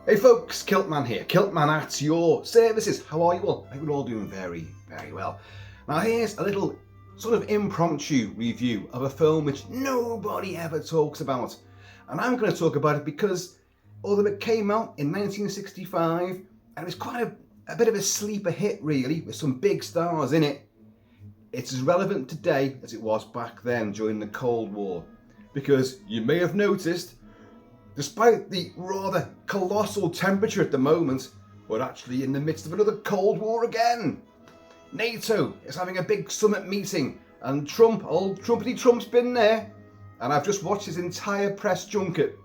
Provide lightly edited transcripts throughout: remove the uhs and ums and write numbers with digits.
Hey folks, Kilt-Man here. Kilt-Man at your services. How are you all? I hope you're all doing very, very well. Now here's a little sort of impromptu review of a film which nobody ever talks about. And I'm going to talk about it because although it came out in 1965 and it was quite a bit of a sleeper hit really, with some big stars in it, it's as relevant today as it was back then during the Cold War. Because you may have noticed, despite the rather colossal temperature at the moment, we're actually in the midst of another Cold War again. NATO is having a big summit meeting and Trump, old Trumpety Trump's been there, and I've just watched his entire press junket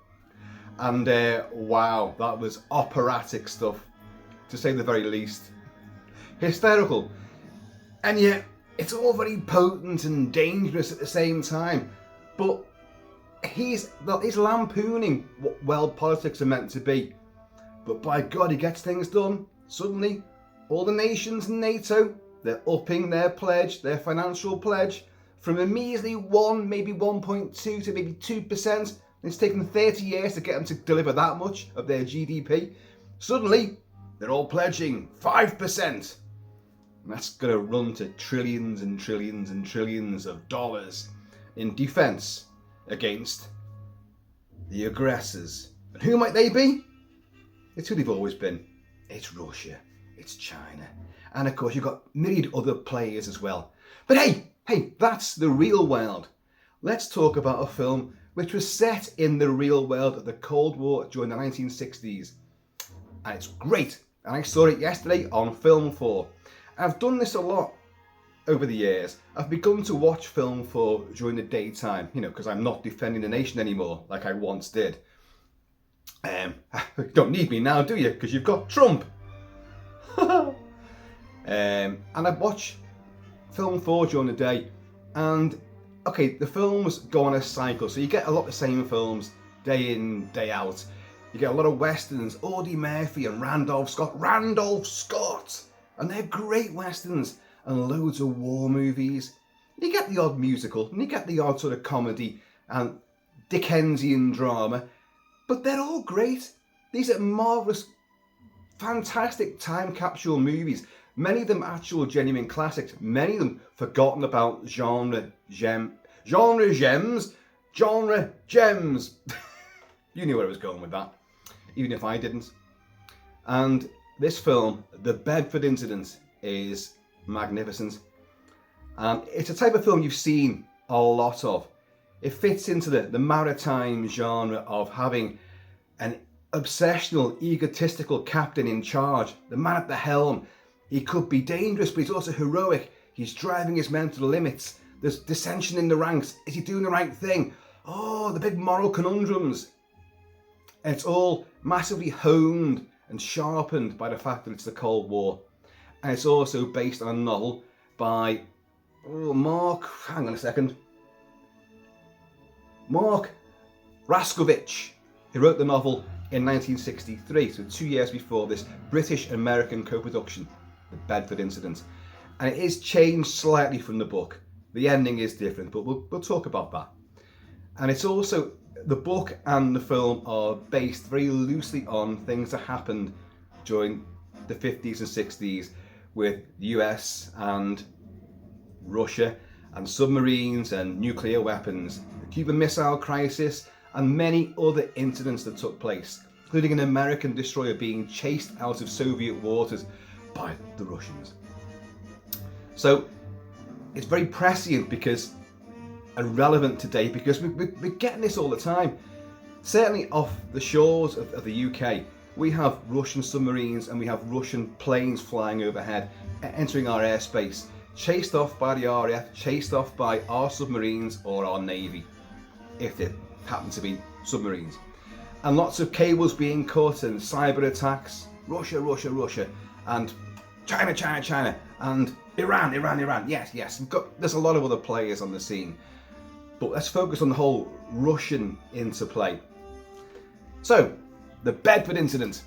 and wow, that was operatic stuff, to say the very least. Hysterical. And yet, it's all very potent and dangerous at the same time, but he's lampooning what world politics are meant to be. But by God, he gets things done. Suddenly, all the nations in NATO, they're upping their pledge, their financial pledge, from a measly 1, maybe 1.2 to maybe 2%. It's taken 30 years to get them to deliver that much of their GDP. Suddenly, they're all pledging 5%. And that's going to run to trillions and trillions and trillions of dollars in defence against the aggressors. And who might they be? It's who they've always been. It's Russia, it's China, and of course you've got myriad other players as well. But hey, that's the real world. Let's talk about a film which was set in the real world of the Cold War during the 1960s. And it's great, and I saw it yesterday on Film 4. I've done this a lot over the years. I've begun to watch Film 4 during the daytime, because I'm not defending the nation anymore like I once did. You don't need me now, do you? Because you've got Trump. And I watch Film 4 during the day, and okay, the films go on a cycle, so you get a lot of the same films day in, day out. You get a lot of westerns, Audie Murphy and Randolph Scott, and they're great westerns. And loads of war movies. You get the odd musical, and you get the odd sort of comedy and Dickensian drama, but they're all great. These are marvellous, fantastic time capsule movies. Many of them actual genuine classics, many of them forgotten about genre gems. You knew where I was going with that, even if I didn't. And this film, The Bedford Incident, is magnificent, and it's a type of film you've seen a lot of. It fits into the maritime genre of having an obsessional, egotistical captain in charge, the man at the helm. He could be dangerous, but he's also heroic. He's driving his men to the limits. There's dissension in the ranks. Is he doing the right thing? Oh, the big moral conundrums. And it's all massively honed and sharpened by the fact that it's the Cold War. And it's also based on a novel by Mark Raskovich, who wrote the novel in 1963, so 2 years before this British-American co-production, The Bedford Incident. And it is changed slightly from the book. The ending is different, but we'll talk about that. And it's also, the book and the film are based very loosely on things that happened during the 50s and 60s, with the US and Russia and submarines and nuclear weapons, the Cuban Missile Crisis, and many other incidents that took place, including an American destroyer being chased out of Soviet waters by the Russians. So it's very prescient and relevant today, because we're getting this all the time. Certainly off the shores of the UK, we have Russian submarines and we have Russian planes flying overhead, entering our airspace, chased off by the RAF, chased off by our submarines or our Navy, if they happen to be submarines. And lots of cables being cut and cyber attacks, Russia, and China, and Iran. Yes, there's a lot of other players on the scene. But let's focus on the whole Russian interplay. So, The Bedford Incident,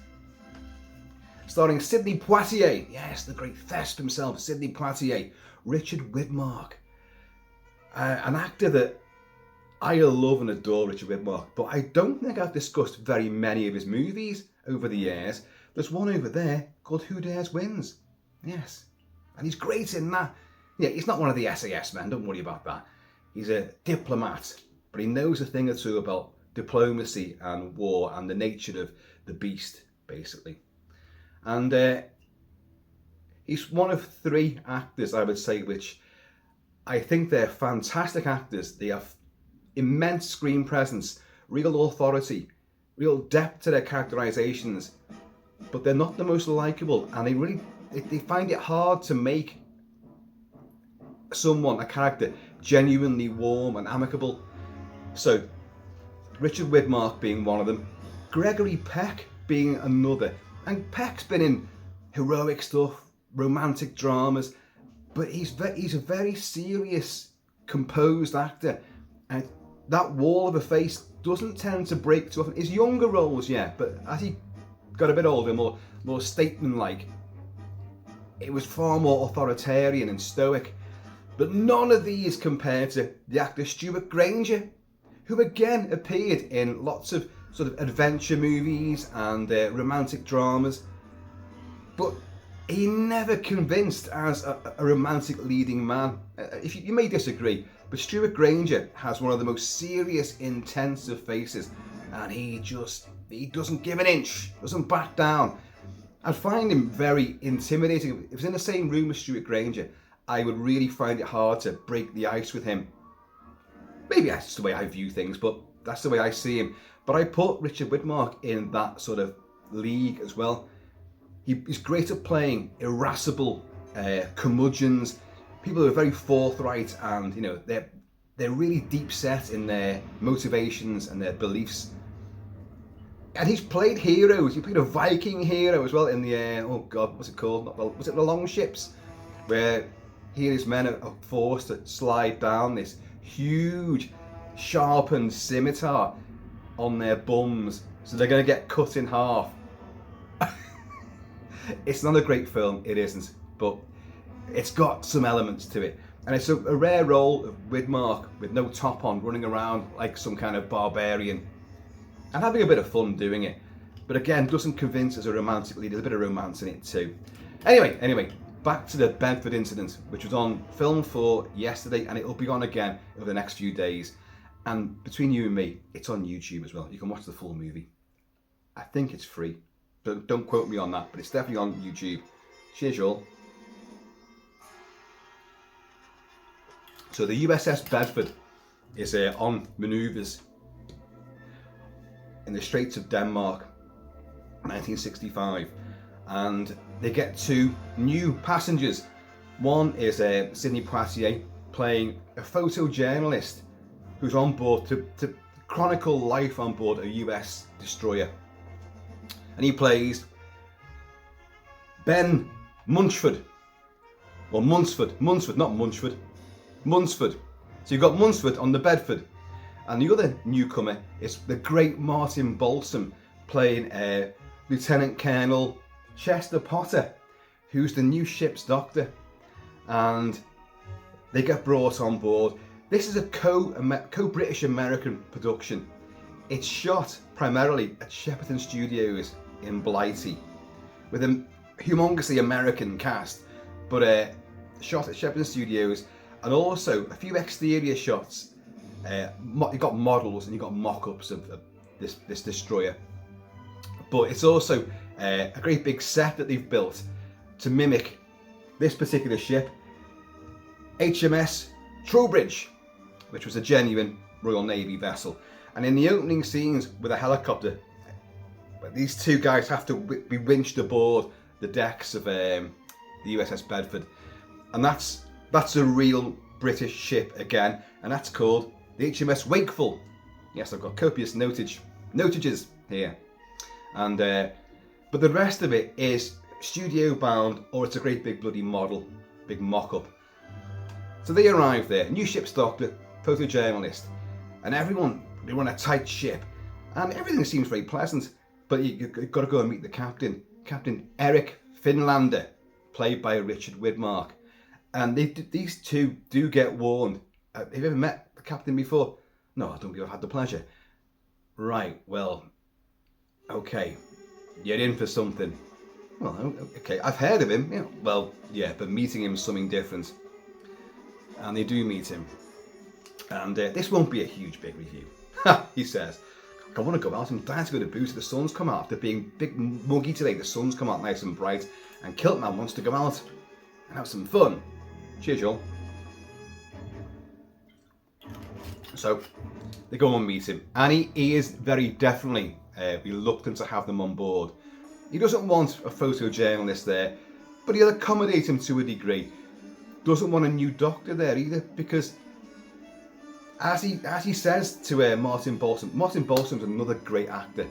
starring Sidney Poitier, yes, the great Thesp himself, Sidney Poitier, Richard Widmark, an actor that I love and adore Richard Widmark, but I don't think I've discussed very many of his movies over the years. There's one over there called Who Dares Wins. Yes. And he's great in that. Yeah, he's not one of the SAS men, don't worry about that. He's a diplomat, but he knows a thing or two about diplomacy and war and the nature of the beast, basically. And he's one of 3 actors, I would say, which I think they're fantastic actors. They have immense screen presence, real authority, real depth to their characterizations, but they're not the most likable, and they find it hard to make a character, genuinely warm and amicable. So Richard Widmark being one of them, Gregory Peck being another, and Peck's been in heroic stuff, romantic dramas, but he's a very serious, composed actor, and that wall of a face doesn't tend to break too often. His younger roles, yeah, but as he got a bit older, more statesman-like, it was far more authoritarian and stoic. But none of these compared to the actor Stuart Granger, who again appeared in lots of sort of adventure movies and romantic dramas, but he never convinced as a romantic leading man. If you may disagree, but Stuart Granger has one of the most serious, intensive faces, and he doesn't give an inch, doesn't back down. I find him very intimidating. If I was in the same room as Stuart Granger, I would really find it hard to break the ice with him. Maybe that's just the way I view things, but that's the way I see him. But I put Richard Widmark in that sort of league as well. He's great at playing irascible curmudgeons, people who are very forthright, and they're really deep set in their motivations and their beliefs. And he's played heroes. He played a Viking hero as well in the what's it called? Was it the Longships, where he and his men are forced to slide down this huge, sharpened scimitar on their bums, so they're going to get cut in half. It's not a great film, it isn't, but it's got some elements to it. And it's a rare role of Widmark with no top on, running around like some kind of barbarian and having a bit of fun doing it. But again, doesn't convince as a romantic lead. There's a bit of romance in it too. Anyway, back to the Bedford Incident, which was on Film 4 yesterday, and it'll be on again over the next few days. And between you and me, it's on YouTube as well. You can watch the full movie. I think it's free. Don't quote me on that, but it's definitely on YouTube. Cheers, y'all. So the USS Bedford is on manoeuvres in the Straits of Denmark, 1965, and they get 2 new passengers. One is Sidney Poitier, playing a photojournalist who's on board to chronicle life on board a US destroyer. And he plays Ben Munchford, or Munsford, not Munchford, Munsford. So you've got Munsford on the Bedford, and the other newcomer is the great Martin Balsam, playing Lieutenant Colonel Chester Potter, who's the new ship's doctor, and they get brought on board. This is a co-British American production. It's shot primarily at Shepperton Studios in Blighty, with a humongously American cast, but shot at Shepperton Studios, and also a few exterior shots. You've got models and you've got mock-ups of this destroyer, but it's also a great big set that they've built to mimic this particular ship, HMS Trowbridge, which was a genuine Royal Navy vessel. And in the opening scenes with a helicopter, these 2 guys have to be winched aboard the decks of the USS Bedford, and that's a real British ship again, and that's called the HMS Wakeful. Yes, I've got copious notages here, and but the rest of it is studio bound, or it's a great big bloody model, big mock-up. So they arrive there, new ship's doctor, photojournalist, and everyone, they run a tight ship, and everything seems very pleasant, but you've got to go and meet the captain, Captain Eric Finlander, played by Richard Widmark. And these 2 do get warned. Have you ever met the captain before? No, I don't think I've had the pleasure. Right, well, okay, you're in for something. Well, okay, I've heard of him. Well, yeah, but meeting him is something different. And they do meet him. And this won't be a huge big review. He says, I want to go out and dying to go to booze. The sun's come out. After being big muggy today, the sun's come out nice and bright. And Kilt-Man wants to go out and have some fun. Cheers, y'all. So they go and meet him. And he is very definitely reluctant to have them on board. He doesn't want a photojournalist there, but he'll accommodate him to a degree. Doesn't want a new doctor there either, because as he says to Martin Balsam's another great actor,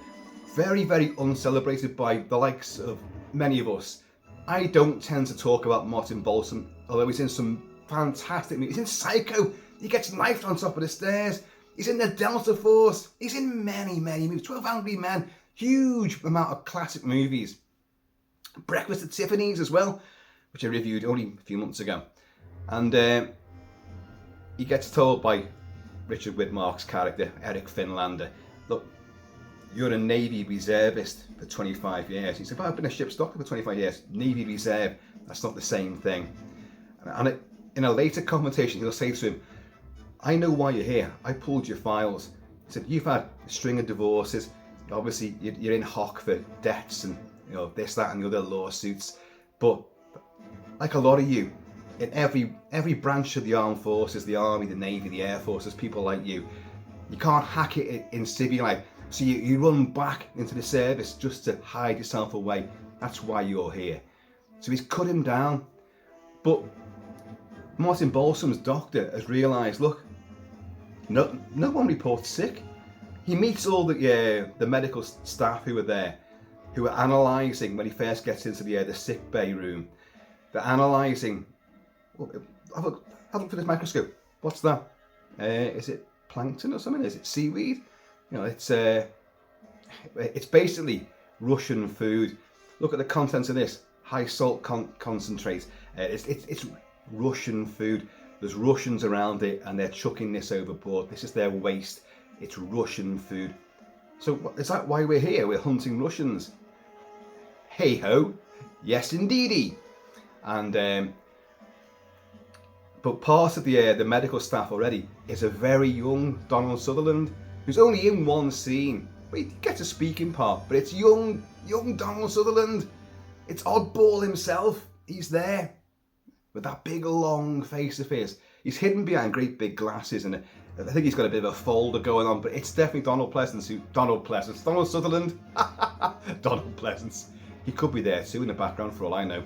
very, very uncelebrated by the likes of many of us. I don't tend to talk about Martin Balsam, although he's in some fantastic movies. He's in Psycho. He gets knifed on top of the stairs. He's in the Delta Force. He's in many, many movies. 12 Angry Men. Huge amount of classic movies. Breakfast at Tiffany's as well, which I reviewed only a few months ago. And he gets told by Richard Widmark's character, Eric Finlander, look, you're a Navy reservist for 25 years. He said, but I've been a ship's doctor for 25 years. Navy reserve, that's not the same thing. And in a later confrontation, he'll say to him, I know why you're here. I pulled your files. He said, you've had a string of divorces. Obviously, you're in hock for debts and this, that, and the other lawsuits. But like a lot of you, in every branch of the armed forces, the army, the navy, the air forces, people like you can't hack it in civil life. So you run back into the service just to hide yourself away. That's why you're here. So he's cut him down. But Martin Balsam's doctor has realised, look, no one reports sick. He meets all the medical staff who are there, who are analysing when he first gets into the sick bay room. They're analysing. Have a look for this microscope. What's that? Is it plankton or something? Is it seaweed? It's basically Russian food. Look at the contents of this. High salt concentrate. It's Russian food. There's Russians around it, and they're chucking this overboard. This is their waste. It's Russian food. So is that why we're here? We're hunting Russians. Hey ho, yes indeedy. And but part of the medical staff already is a very young Donald Sutherland, who's only in one scene. He gets a speaking part, but it's young Donald Sutherland. It's Oddball himself. He's there with that big long face of his. He's hidden behind great big glasses, and I think he's got a bit of a folder going on, but it's definitely Donald Sutherland. Donald Pleasance. He could be there too in the background for all I know.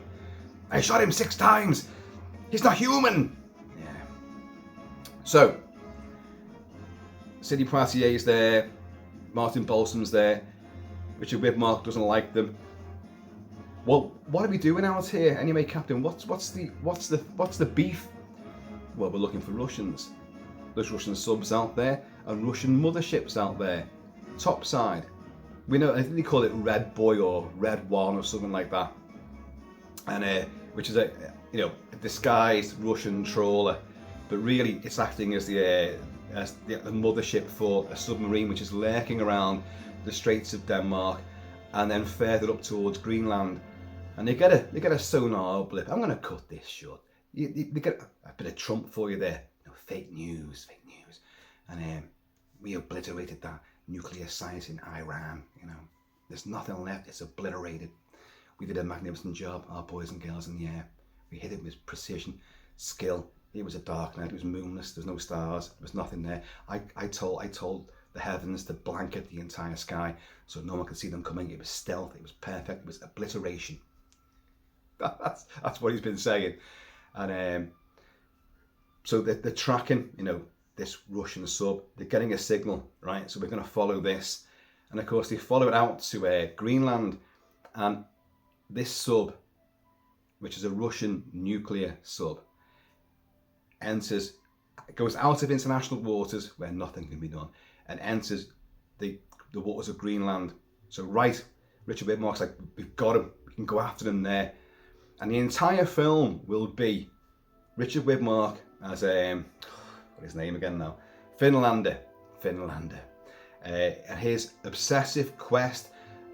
I shot him 6 times. He's not human. Yeah. So, Sidney Poitier's there. Martin Balsam's there. Richard Widmark doesn't like them. Well, what are we doing out here anyway, Captain? What's the beef? Well, we're looking for Russians. There's Russian subs out there and Russian motherships out there, topside. We know, I think they call it Red Boy or Red One or something like that, and which is a disguised Russian trawler, but really it's acting as the mothership for a submarine which is lurking around the Straits of Denmark, and then further up towards Greenland. And they get a sonar blip. I'm going to cut this short. They get a bit of Trump for you there. Fake news. And we obliterated that nuclear science in Iran. There's nothing left. It's obliterated. We did a magnificent job, our boys and girls in the air. We hit it with precision, skill. It was a dark night. It was moonless. There's no stars. There was nothing there. I told the heavens to blanket the entire sky so no one could see them coming. It was stealth. It was perfect. It was obliteration. That's what he's been saying. And so they're tracking, this Russian sub. They're getting a signal, right? So we're going to follow this. And of course, they follow it out to Greenland. And this sub, which is a Russian nuclear sub, goes out of international waters where nothing can be done, and enters the waters of Greenland. So Richard Widmark's like, we've got him. We can go after them there. And the entire film will be Richard Widmark as what's his name again now? Finlander Finlander. And his obsessive quest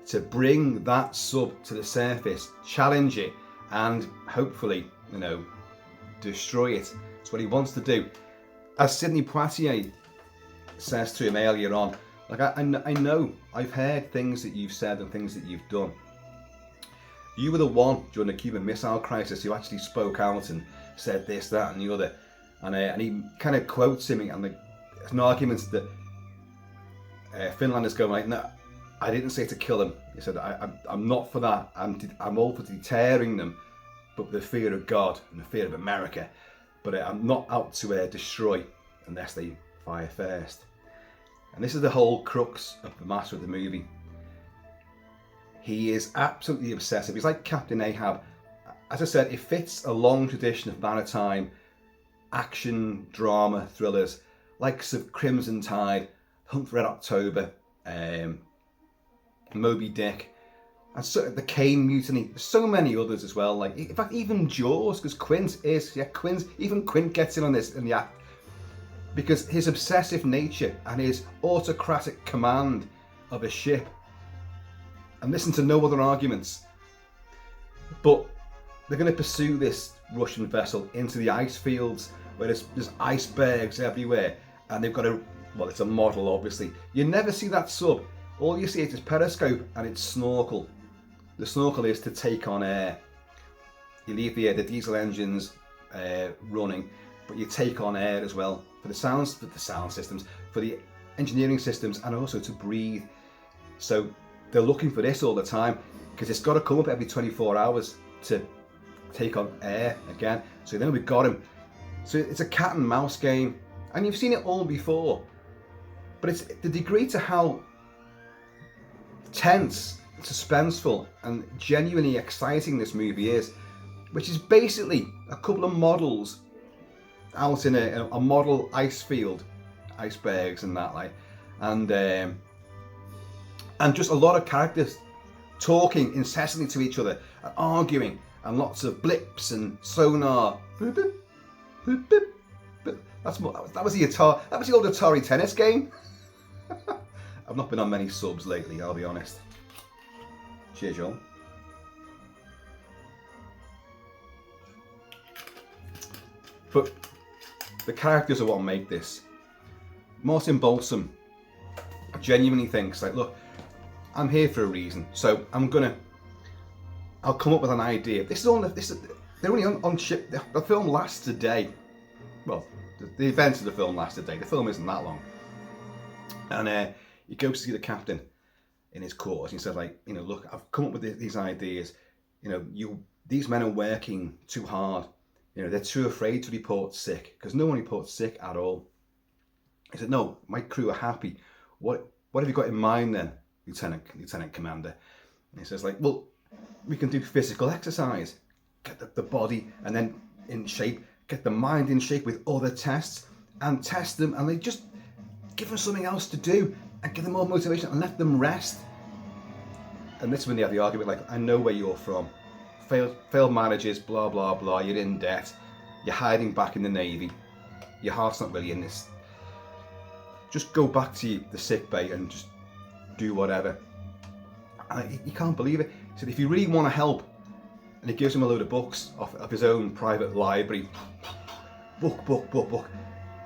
to bring that sub to the surface, challenge it, and hopefully, destroy it. That's what he wants to do. As Sidney Poitier says to him earlier on, like, I know, I've heard things that you've said and things that you've done. You were the one during the Cuban Missile Crisis who actually spoke out and said this, that, and the other. And he kind of quotes him, and there's an argument that Finlander's going like, no, I didn't say to kill them. He said, I'm not for that. I'm all for deterring them, but the fear of God and the fear of America. But I'm not out to destroy unless they fire first. And this is the whole crux of the matter of the movie. He is absolutely obsessive. He's like Captain Ahab. As I said, it fits a long tradition of maritime action, drama, thrillers, likes of Crimson Tide, Hunt for Red October, Moby Dick, and so the Kane Mutiny. So many others as well. Like, in fact, even Jaws, because even Quint gets in on this in the act, because his obsessive nature and his autocratic command of a ship, and listen to no other arguments. But they're going to pursue this Russian vessel into the ice fields where there's icebergs everywhere, and they've got it's a model, obviously. You never see that sub. All you see is its periscope and its snorkel. The snorkel is to take on air. You leave the diesel engines running, but you take on air as well for the sound systems, for the engineering systems, and also to breathe. So they're looking for this all the time, because it's got to come up every 24 hours to take on air again. So then we've got him. So it's a cat and mouse game, and you've seen it all before. But it's the degree to how tense, suspenseful, and genuinely exciting this movie is, which is basically a couple of models out in a model ice field, icebergs and that, like, and just a lot of characters talking incessantly to each other and arguing, and lots of blips and sonar. Boop, boop, boop, boop, boop. That was the old Atari tennis game. I've not been on many subs lately, I'll be honest. Cheers, y'all. But the characters are what make this. Martin Balsam genuinely thinks, like, look, I'm here for a reason, so I'll come up with an idea. They're only on ship. The film lasts a day. Well, the events of the film last a day. The film isn't that long. And he goes to see the captain in his quarters. He says, like, look, I've come up with these ideas. These men are working too hard. They're too afraid to report sick, because no one reports sick at all. He said, no, my crew are happy. What have you got in mind then, Lieutenant Commander? And he says, like, well, we can do physical exercise, get the body and then in shape, get the mind in shape with other tests, and test them, and they just give them something else to do and give them more motivation and let them rest. And this is when they have the argument, like, I know where you're from. Failed marriages, blah, blah, blah. You're in debt. You're hiding back in the Navy. Your heart's not really in this. Just go back to the sick bay and just do whatever. And he can't believe it. He said, if you really want to help, and he gives him a load of books of his own private library. Book.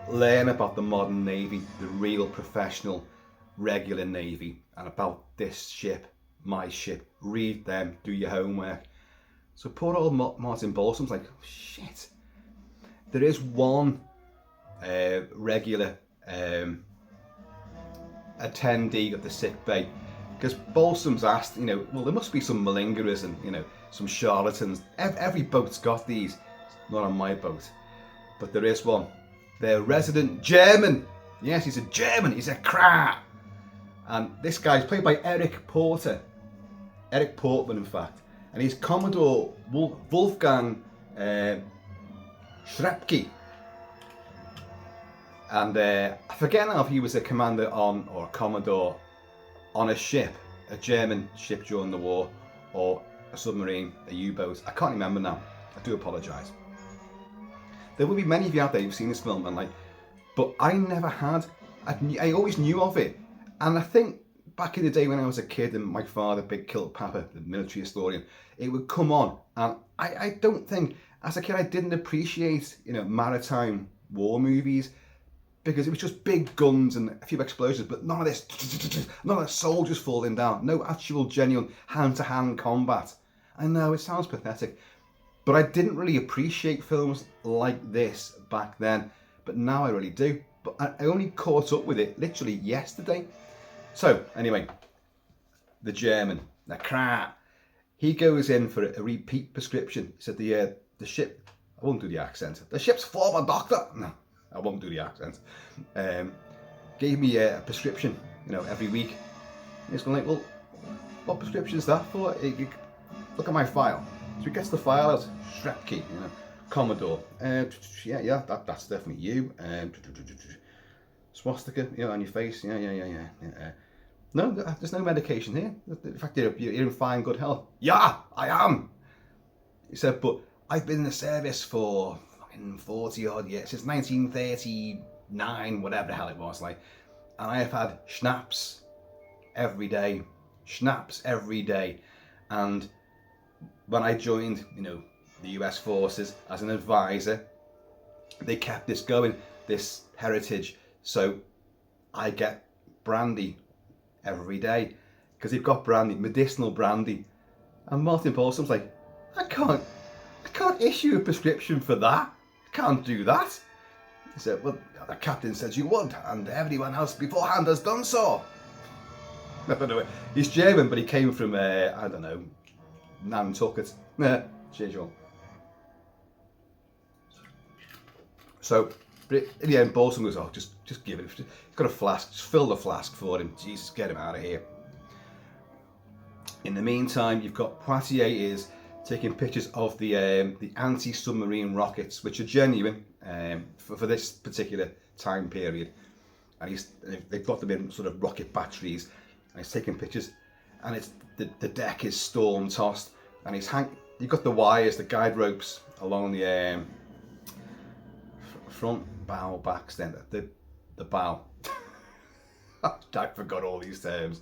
Learn about the modern Navy, the real professional, regular Navy, and about this ship, my ship. Read them, do your homework. So poor old Martin Balsam's like, oh, shit. There is one regular attendee of the sick bay, because Balsam's asked, well, there must be some malingerers and, some charlatans. Every boat's got these. Not on my boat. But there is one. They're resident German. Yes, he's a German. He's a crap. And this guy's played by Eric Portman, in fact. And he's Commodore Wolfgang Schrepke. And I forget now if he was a commander on, or a commodore on a ship, a German ship during the war, or a submarine, a U-boat. I can't remember now. I do apologise. There will be many of you out there who've seen this film, and but I never had I always knew of it. And I think back in the day when I was a kid and my father, big Kilt Papa, the military historian, it would come on. And I don't think, as a kid, I didn't appreciate, maritime war movies, because it was just big guns and a few explosions, but none of this, none of the soldiers falling down, no actual genuine hand-to-hand combat. I know, it sounds pathetic, but I didn't really appreciate films like this back then, but now I really do. But I only caught up with it literally yesterday. So, anyway, the German, the crap, he goes in for a repeat prescription. He said the ship, I won't do the accent, the ship's former doctor, no, I won't do the accent, gave me a prescription, every week. He's going like, well, what prescription is that for? Look at my file. So he gets the file out, strap key, Commodore. Yeah, that's definitely you. Swastika, on your face. Yeah. No, there's no medication here. In fact, you're in fine, good health. Yeah, I am. He said, but I've been in the service for fucking 40 odd years, since 1939, whatever the hell it was, and I have had schnapps every day. And when I joined, the US forces as an advisor, they kept this going, this heritage. So I get brandy every day because they've got brandy, medicinal brandy. And Martin Paulson's like, I can't issue a prescription for that. I can't do that. He said, well, the captain says you would, and everyone else beforehand has done so. I don't know. He's German, but he came from, I don't know, Nantucket. Cheers, y'all. So, but in the end, Bolton goes, oh, just give it. He's got a flask, just fill the flask for him. Jesus, get him out of here. In the meantime, you've got Poitier is taking pictures of the anti-submarine rockets, which are genuine for this particular time period. And they've got them in sort of rocket batteries, and he's taking pictures. And it's the deck is storm tossed, and you've got the wires, the guide ropes along the front bow back stand, the bow. I forgot all these terms.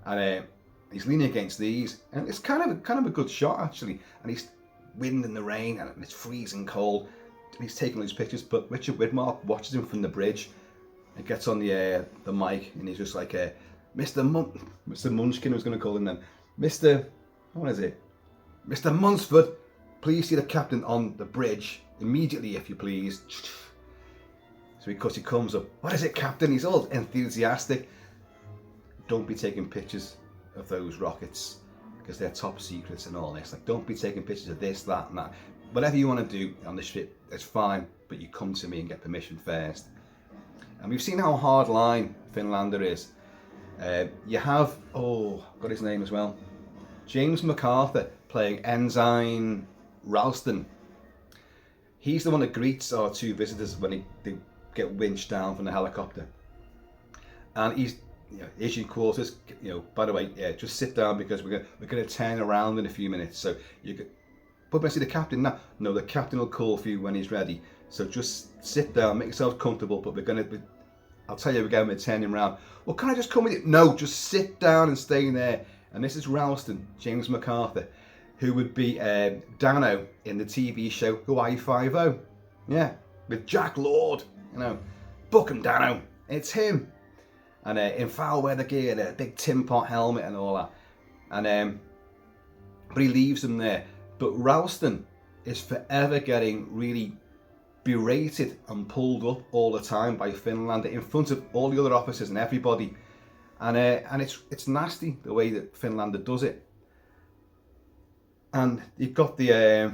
And he's leaning against these, and it's kind of a good shot actually. And he's wind in the rain, and it's freezing cold. And he's taking these pictures, but Richard Widmark watches him from the bridge and gets on the mic, and he's just like, Mr. Munchkin, I was going to call him then. Mr. Munsford, please see the captain on the bridge immediately, if you please. So he comes up. What is it, Captain? He's all enthusiastic. Don't be taking pictures of those rockets because they're top secrets and all this. Like, don't be taking pictures of this, that, and that. Whatever you want to do on the ship, it's fine, but you come to me and get permission first. And we've seen how hard line Finlander is. You have, got his name as well, James MacArthur playing Ensign Ralston. He's the one that greets our two visitors when they get winched down from the helicopter. And he's, issue quarters, by the way, just sit down because we're going to turn around in a few minutes. So you could, but I see the captain now. No, the captain will call for you when he's ready. So just sit down, make yourself comfortable, but I'll tell you again, we're turning around. Well, can I just come with you? No, just sit down and stay there. And this is Ralston, James MacArthur, who would be Dano in the TV show Hawaii Five-0. Yeah, with Jack Lord, book him, Dano. It's him. And in foul weather gear, a big tin pot helmet and all that. And but he leaves them there. But Ralston is forever getting really berated and pulled up all the time by Finlander in front of all the other officers and everybody. And it's nasty the way that Finlander does it. And you've got the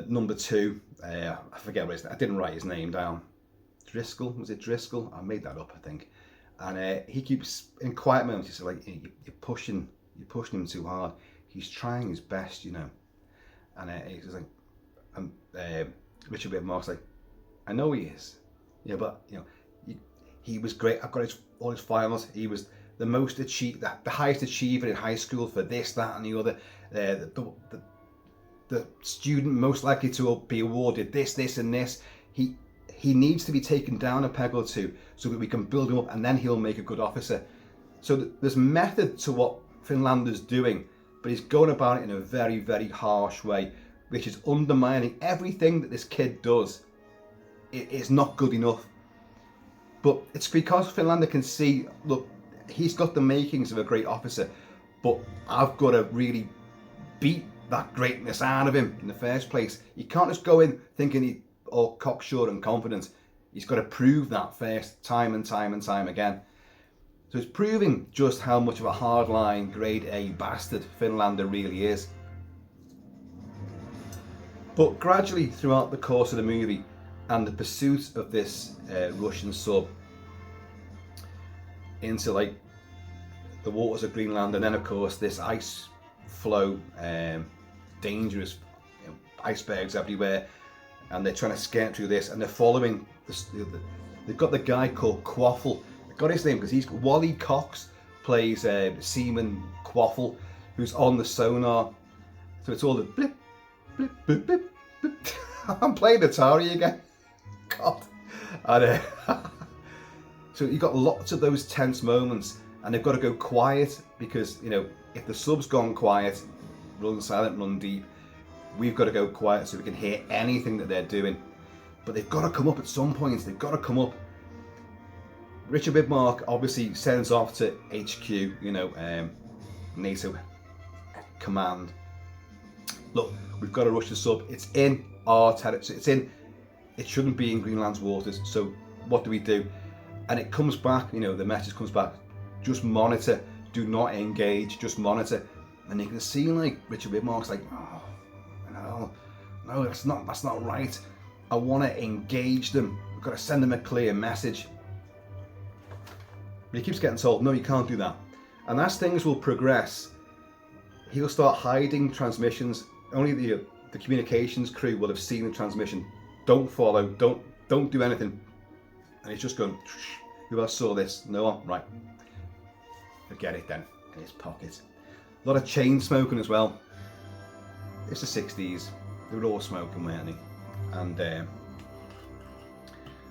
number two. I forget what his name. I didn't write his name down. Driscoll, was it Driscoll? I made that up, I think. And he keeps in quiet moments. He's like, you're pushing him too hard. He's trying his best, And he's just like, Richard Widmark's like, I know he is. Yeah, but he was great. I've got all his files. He was the most achieved, the highest achiever in high school for this, that, and the other. The student most likely to be awarded this, and this. he needs to be taken down a peg or two so that we can build him up, and then he'll make a good officer. So there's method to what Finlander's doing, but he's going about it in a very, very harsh way, which is undermining everything that this kid does. It's not good enough. But it's because Finlander can see, look, he's got the makings of a great officer, but I've got to really beat that greatness out of him in the first place. You can't just go in thinking he all cocksure and confident. He's got to prove that first, time and time and time again. So it's proving just how much of a hardline, grade A bastard Finlander really is. But gradually throughout the course of the movie and the pursuit of this Russian sub into like the waters of Greenland, and then of course this ice flow, dangerous, icebergs everywhere, and they're trying to skirt through this, and they're following they've got the guy called Quaffle. I got his name because he's Wally Cox plays Seaman Quaffle, who's on the sonar. So it's all the blip blip blip blip, blip. I'm playing Atari again. God. And, so you've got lots of those tense moments, and they've got to go quiet because, you know, if the sub's gone quiet, run silent, run deep, we've got to go quiet so we can hear anything that they're doing. But they've got to come up at some point. They've got to come up. Richard Widmark obviously sends off to HQ, you know, NATO command. Look, we've got to rush the sub. It's in our territory. It shouldn't be in Greenland's waters. So what do we do? And it comes back, you know, the message comes back. Just monitor. Do not engage. Just monitor. And you can see like Richard Widmark's like, oh, no, that's not right. I want to engage them. We've got to send them a clear message. But he keeps getting told, no, you can't do that. And as things will progress, he'll start hiding transmissions. Only the communications crew will have seen the transmission. Don't follow, don't do anything. And he's just going, who else saw this? No one, right. Forget it then, in his pocket. A lot of chain smoking as well. It's the 60s. They were all smoking, weren't they? And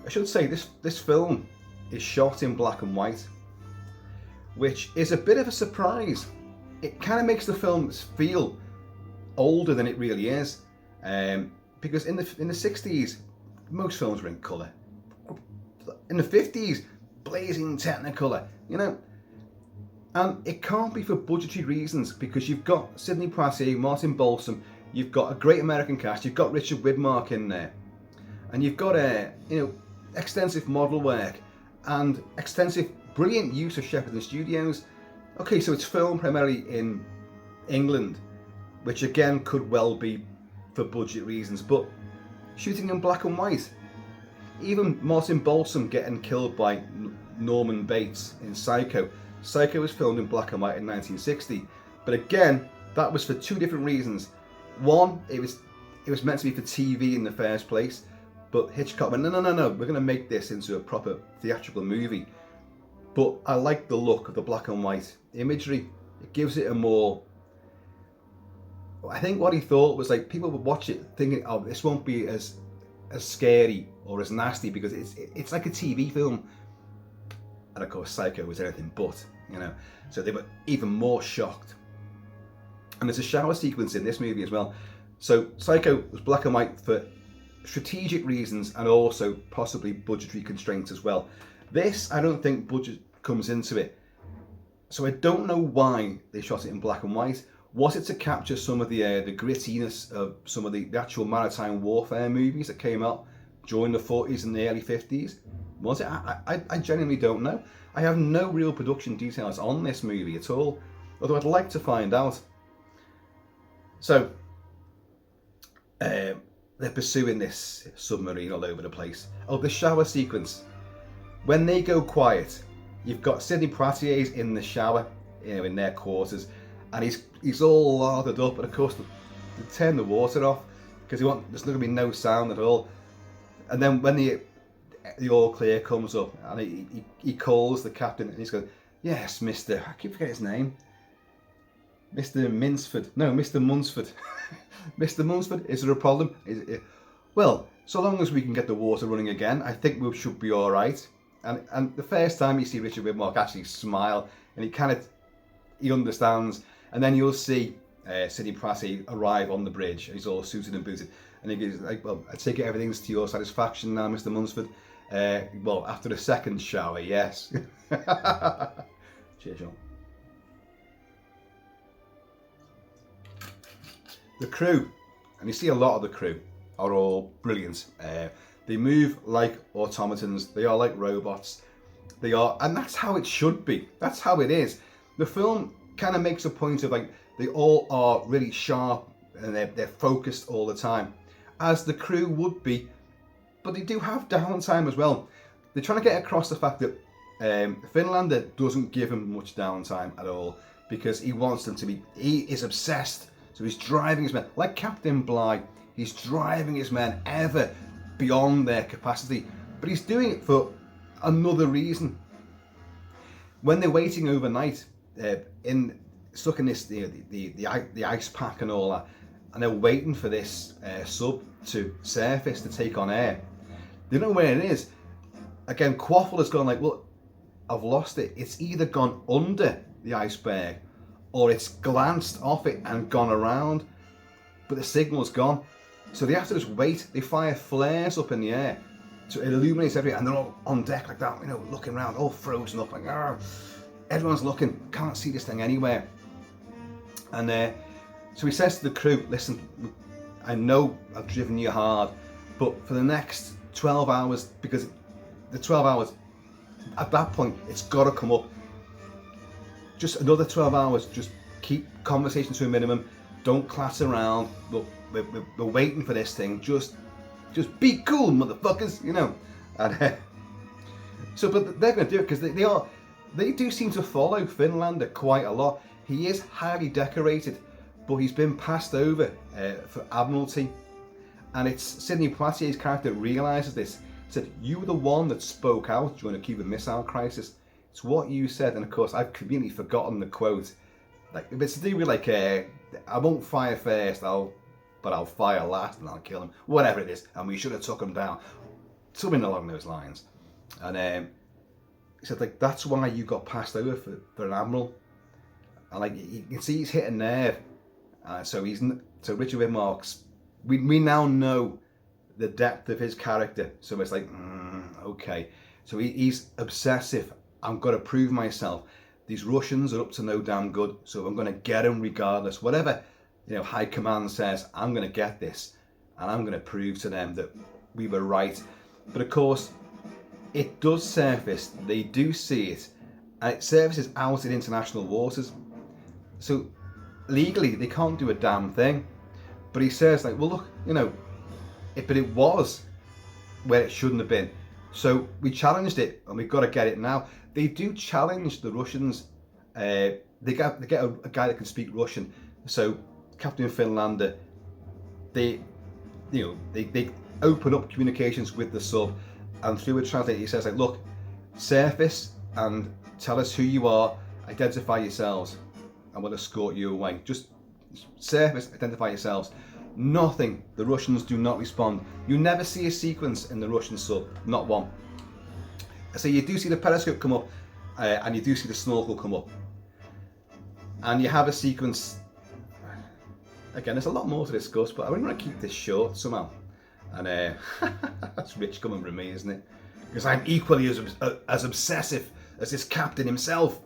I should say this film is shot in black and white, which is a bit of a surprise. It kind of makes the film feel older than it really is, because in the 60s most films were in colour. In the 50s, blazing technicolor, you know. And it can't be for budgetary reasons, because you've got Sidney Poitier, Martin Balsam, you've got a great American cast, you've got Richard Widmark in there, and you've got extensive model work and extensive, brilliant use of Shepperton Studios. Okay, so it's filmed primarily in England, which again could well be for budget reasons, but shooting in black and white. Even Martin Balsam getting killed by Norman Bates in Psycho. Psycho was filmed in black and white in 1960, but again, that was for two different reasons. One, it was meant to be for TV in the first place, but Hitchcock went, no, we're going to make this into a proper theatrical movie. But I like the look of the black and white imagery. It gives it a more... I think what he thought was like people would watch it thinking, oh, this won't be as scary or as nasty because it's like a TV film. And of course Psycho was anything but, you know. So they were even more shocked. And there's a shower sequence in this movie as well. So Psycho was black and white for strategic reasons and also possibly budgetary constraints as well. This, I don't think budget comes into it. So I don't know why they shot it in black and white. Was it to capture some of the grittiness of some of the actual maritime warfare movies that came out during the 40s and the early 50s? Was it? I genuinely don't know. I have no real production details on this movie at all, although I'd like to find out. So, they're pursuing this submarine all over the place. Oh, the shower sequence. When they go quiet, you've got Sidney Poitier's in the shower, you know, in their quarters, and he's all lathered up, and of course they turn the water off because there's not going to be no sound at all. And then when the all clear comes up, and he calls the captain, and he's going, yes, Mr. I keep forgetting his name. Mr. Minsford. No, Mr. Munsford. Mr. Munsford, is there a problem? Well, so long as we can get the water running again, I think we should be all right. And the first time you see Richard Widmark actually smile, and he understands, and then you'll see Sidney Poitier arrive on the bridge, and he's all suited and booted, and he goes like, "Well, I take it everything's to your satisfaction now, Mr. Munsford." Well, after the second shower, yes. Cheers, John. The crew, and you see a lot of the crew, are all brilliant. They move like automatons. They are like robots. They are, and that's how it should be. That's how it is. The film kind of makes a point of like they all are really sharp and they're focused all the time, as the crew would be. But they do have downtime as well. They're trying to get across the fact that Finlander doesn't give him much downtime at all, because he wants them to be. He is obsessed. So he's driving his men like Captain Bligh. He's driving his men ever beyond their capacity, but he's doing it for another reason. When they're waiting overnight, stuck in this the ice pack and all that, and they're waiting for this sub to surface to take on air, they don't know where it is. Again, Quaffle has gone like, well, I've lost it. It's either gone under the iceberg, or it's glanced off it and gone around, but the signal's gone. So they have to just wait. They fire flares up in the air, so it illuminates everything, and they're all on deck like that, looking around, all frozen up, like, argh. Everyone's looking, can't see this thing anywhere. And so he says to the crew, listen, I know I've driven you hard, but for the next 12 hours, because the 12 hours, at that point, it's got to come up. Just another 12 hours, just keep conversation to a minimum, don't class around, look, we're waiting for this thing, just be cool, motherfuckers, And so, but they're going to do it because they do seem to follow Finlander quite a lot. He is highly decorated, but he's been passed over for Admiralty, and it's Sidney Poitier's character realises this. He said, "You were the one that spoke out during the Cuban Missile Crisis. It's what you said." And of course, I've completely forgotten the quote. Like, if it's to do with like, I won't fire first, but I'll fire last and I'll kill him. Whatever it is, and we should have took him down. Something along those lines. And he said, like, that's why you got passed over for an admiral. And like, you can see he's hit a nerve. So Richard Widmark's. We now know the depth of his character. So it's like, okay. So he's obsessive. I'm going to prove myself. These Russians are up to no damn good, so I'm going to get them regardless. Whatever High Command says, I'm going to get this, and I'm going to prove to them that we were right. But of course, it does surface. They do see it, and it surfaces out in international waters. So legally, they can't do a damn thing. But he says, like, well, look, but it was where it shouldn't have been. So we challenged it, and we've got to get it now. They do challenge the Russians. They get a guy that can speak Russian. So Captain Finlander, they open up communications with the sub, and through a translator he says, like, look, surface and tell us who you are, identify yourselves, and we'll escort you away. Just surface, identify yourselves. Nothing. The Russians do not respond. You never see a sequence in the Russian sub, not one. So you do see the periscope come up, and you do see the snorkel come up, and you have a sequence. Again, there's a lot more to discuss, but I really want to keep this short somehow. And that's rich coming from me, isn't it? Because I'm equally as obsessive as this captain himself.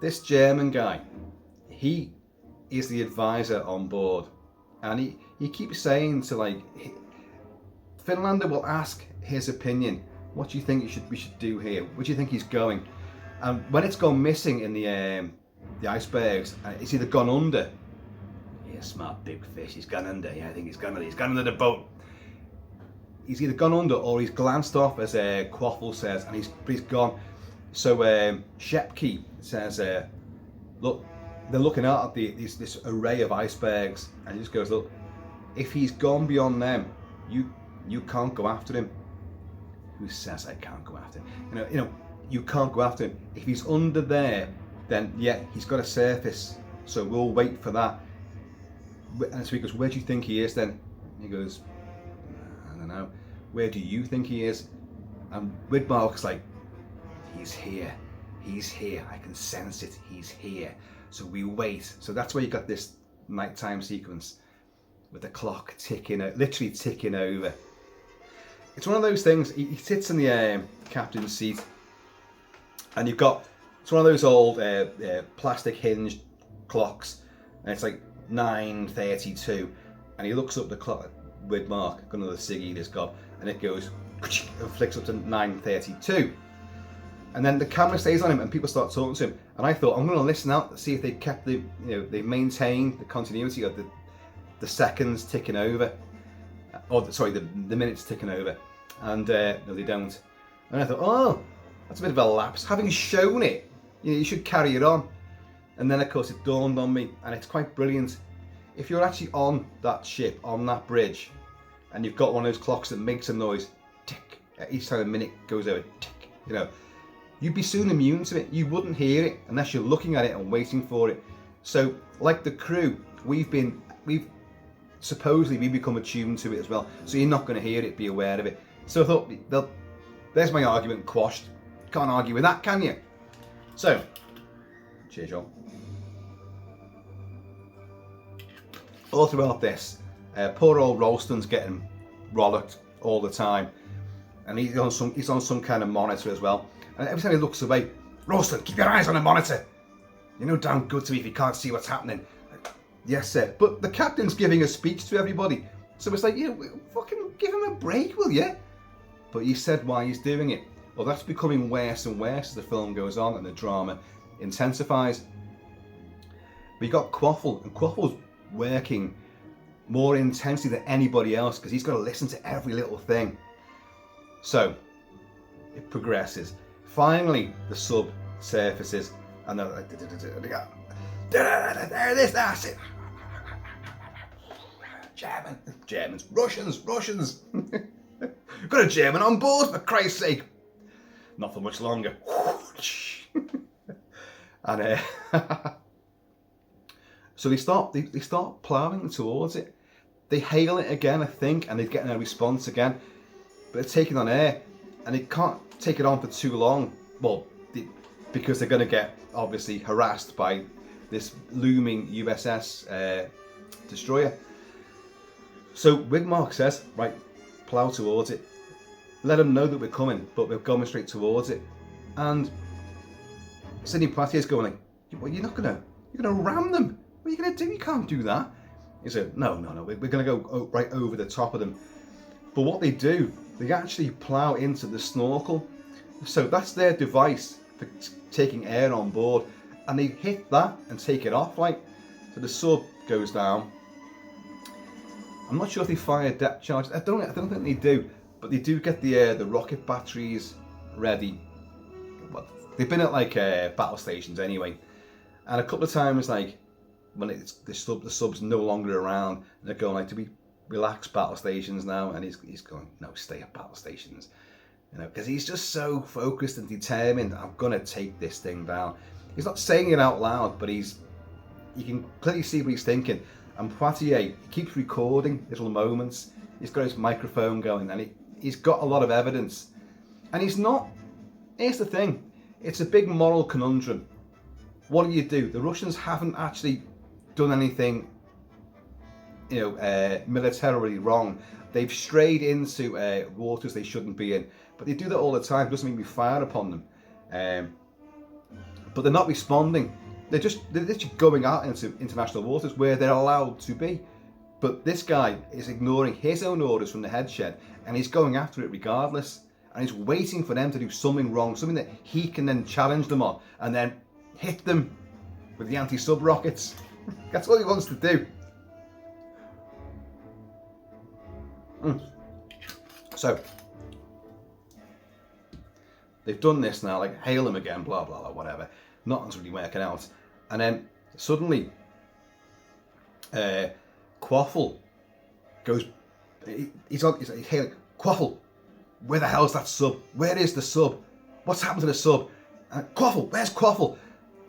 This German guy, he is the advisor on board, and he keeps saying to, like, Finlander will ask his opinion. What do you think we should do here? Where do you think he's going? And when it's gone missing in the icebergs, it's either gone under. Yeah, smart big fish. He's gone under. Yeah, I think he's gone under the boat. He's either gone under or he's glanced off, as Quaffle says, and he's gone. So Shepke says, look, they're looking out at this array of icebergs, and he just goes, look, if he's gone beyond them, you can't go after him. Who says I can't go after him? You can't go after him. If he's under there, then yeah, he's got a surface. So we'll wait for that. And so he goes, where do you think he is then? And he goes, I don't know. Where do you think he is? And Widmark's like, he's here. He's here. I can sense it. He's here. So we wait. So that's where you got this nighttime sequence with the clock ticking, literally ticking over. It's one of those things. He sits in the captain's seat, and you've got, it's one of those old plastic hinged clocks, and it's like 9:32, and he looks up the clock with Mark, got another ciggy he's got, and it goes and flicks up to 9:32, and then the camera stays on him, and people start talking to him. And I thought, I'm going to listen out to see if they kept the, they maintained the continuity of the seconds ticking over, or sorry, the minutes ticking over, and no, they don't. And I thought, oh, that's a bit of a lapse. Having shown it, you should carry it on. And then of course it dawned on me, and it's quite brilliant. If you're actually on that ship, on that bridge, and you've got one of those clocks that makes a noise, tick, each time a minute goes over, tick, you'd be soon immune to it. You wouldn't hear it unless you're looking at it and waiting for it. So, like the crew, we've supposedly become attuned to it as well. So you're not going to hear it, be aware of it. So I thought, there's my argument quashed. Can't argue with that, can you? So, cheers, y'all. All throughout this, poor old Ralston's getting rollicked all the time, and he's on some kind of monitor as well. And every time he looks away, Ralston, keep your eyes on the monitor. You know damn good to me if you can't see what's happening. Yes, sir. But the captain's giving a speech to everybody, so it's like, fucking give him a break, will you? But he said why he's doing it. Well, that's becoming worse and worse as the film goes on and the drama intensifies. But you got Quaffle, and Quaffle's working more intensely than anybody else because he's got to listen to every little thing. So it progresses. Finally, the sub surfaces, and they're like, there it is, that's it. Germans, Russians. Got a German on board, for Christ's sake. Not for much longer. And so they start ploughing towards it. They hail it again, I think, and they're getting a response again. But they're taking on air, and they can't take it on for too long. Well, because they're going to get obviously harassed by this looming USS destroyer. So Widmark says, right, plough towards it. Let them know that we're coming, but we're going straight towards it. And Sidney Poitier's going like, well, you're gonna ram them. What are you gonna do? You can't do that. He said, no, we're gonna go right over the top of them. But what they do, they actually plough into the snorkel. So that's their device for taking air on board, and they hit that and take it off. Like, so the sub goes down. I'm not sure if they fire depth charges. I don't think they do, but they do get the rocket batteries ready. Well, they've been at like battle stations anyway, and a couple of times, like when it's the sub's no longer around, and they're going like, "Do we relax battle stations now?" And he's going, "No, stay at battle stations," because he's just so focused and determined. I'm gonna take this thing down. He's not saying it out loud, but you can clearly see what he's thinking. And Poitier, he keeps recording little moments. He's got his microphone going, and he's got a lot of evidence. And he's not. Here's the thing: it's a big moral conundrum. What do you do? The Russians haven't actually done anything, militarily wrong. They've strayed into waters they shouldn't be in, but they do that all the time. It doesn't mean we fire upon them. But they're not responding. They're literally going out into international waters where they're allowed to be. But this guy is ignoring his own orders from the head shed, and he's going after it regardless. And he's waiting for them to do something wrong, something that he can then challenge them on, and then hit them with the anti-sub rockets. That's all he wants to do. So they've done this now, like hail him again, blah blah blah, whatever. Nothing's really working out. And then suddenly, Quaffle goes. He's hailing, Quaffle, where the hell's that sub? Where is the sub? What's happened to the sub? And Quaffle, where's Quaffle?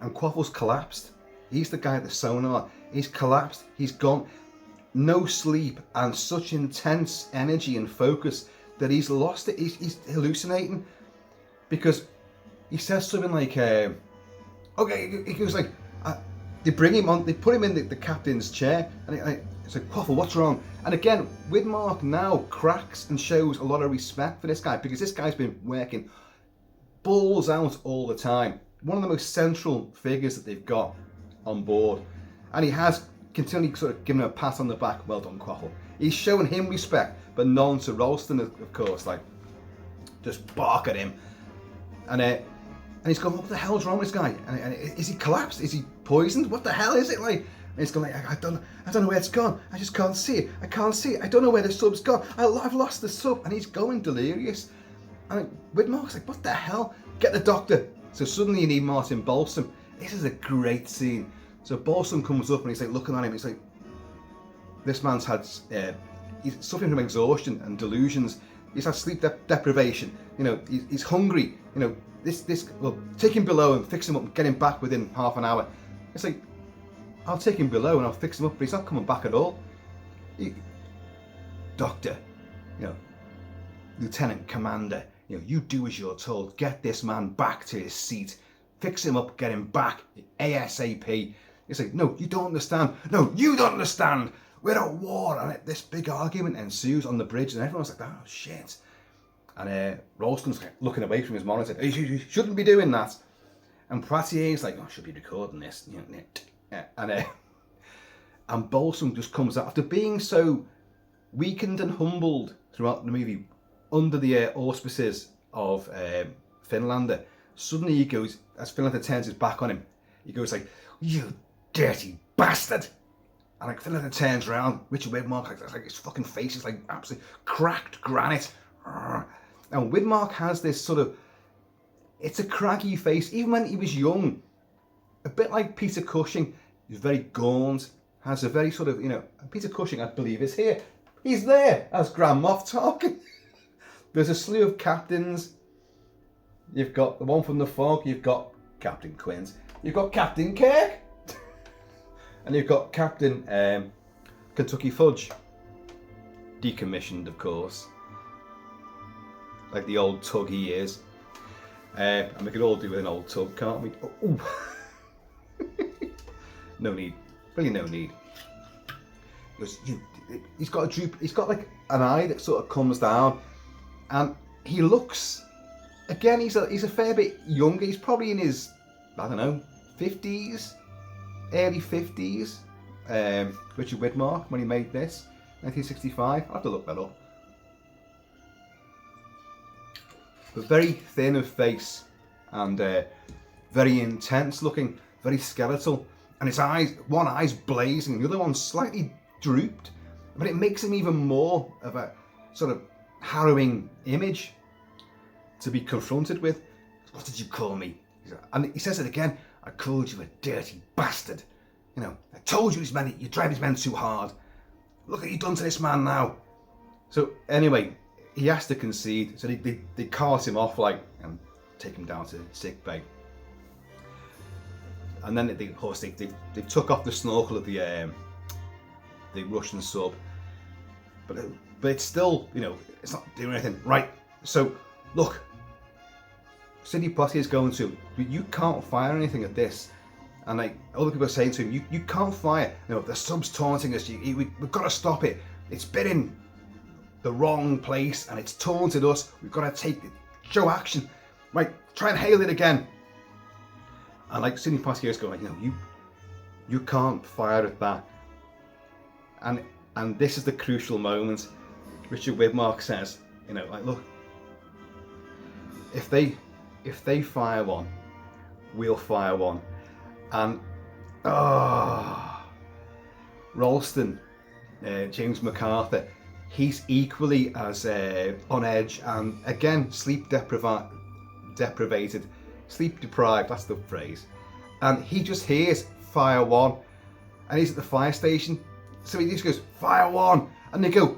And Quaffle's collapsed. He's the guy at the sonar. He's collapsed. He's gone. no sleep, and such intense energy and focus that he's lost it. He's hallucinating, because he says something like, okay, he goes like, they bring him on, they put him in the captain's chair, and it's like, Quaffle, what's wrong? And again, Widmark now cracks and shows a lot of respect for this guy, because this guy's been working balls out all the time. One of the most central figures that they've got on board. And he has continually sort of given him a pat on the back. Well done, Quaffle. He's showing him respect, but none to Ralston, of course, like, just bark at him. And he's going, what the hell's wrong with this guy? And is he collapsed? Is he poisoned? What the hell is it? Like, and he's going like, I don't know where it's gone. I just can't see it. I can't see it. I don't know where the sub's gone. I've lost the sub. And he's going delirious. And Widmark's like, what the hell? Get the doctor. So suddenly you need Martin Balsam. This is a great scene. So Balsam comes up and he's like looking at him. He's like, this man's had, he's suffering from exhaustion and delusions. He's had sleep deprivation. You know, he's hungry. You know, well, take him below and fix him up and get him back within half an hour. It's like, I'll take him below and I'll fix him up, but he's not coming back at all. Doctor, you know, Lieutenant Commander, you know, you do as you're told. Get this man back to his seat. Fix him up, get him back ASAP. It's like, no, you don't understand. No, you don't understand. We're at war. And this big argument ensues on the bridge, and everyone's like, oh, shit. And Ralston's looking away from his monitor. You shouldn't be doing that. And Poitier's like, oh, I should be recording this. And Balsam just comes out, after being so weakened and humbled throughout the movie, under the auspices of Finlander. Suddenly he goes, as Finlander turns his back on him, he goes like, you dirty bastard. And like Finlander turns around, Richard Widmark, like his fucking face is like absolutely cracked granite. And Widmark has this sort of, it's a craggy face. Even when he was young, a bit like Peter Cushing, he's very gaunt, has a very sort of, you know, Peter Cushing, I believe, is here. He's there as Grand Moff talking. There's a slew of captains. You've got the one from the fog, you've got Captain Quint, you've got Captain Kirk, and you've got Captain Kentucky Fudge. Decommissioned, of course. Like the old tug he is. And we could all do with an old tug, can't we? Oh. No need. Really no need. He's got a droop, he's got like an eye that sort of comes down, and he looks, again, he's a fair bit younger. He's probably in his, I don't know, 50s, early 50s. Richard Widmark, when he made this, 1965. I'll have to look that up. But very thin of face and very intense looking, very skeletal. And his eyes, one eye's blazing, the other one's slightly drooped. But it makes him even more of a sort of harrowing image to be confronted with. What did you call me? And he says it again. I called you a dirty bastard. You know, I told you you drive his men too hard. Look what you've done to this man now. So anyway, he has to concede. So they cart him off like and take him down to sick bay. And then of course they took off the snorkel of the Russian sub, but it's still, you know, it's not doing anything. Right. So look, Sidney Poitier is going to, you can't fire anything at this. And like other people are saying to him, you can't fire. You know, the sub's taunting us. We've got to stop it. It's been in the wrong place and it's taunted us. We've got to show action. Right, try and hail it again. And like Sidney Poitier is going, you know, you can't fire at that. And this is the crucial moment. Richard Widmark says, you know, like, look, if they fire one, we'll fire one. And Ralston, James MacArthur, he's equally as on edge and again sleep deprived, that's the phrase. And he just hears fire one, and he's at the fire station, so he just goes fire one, and they go,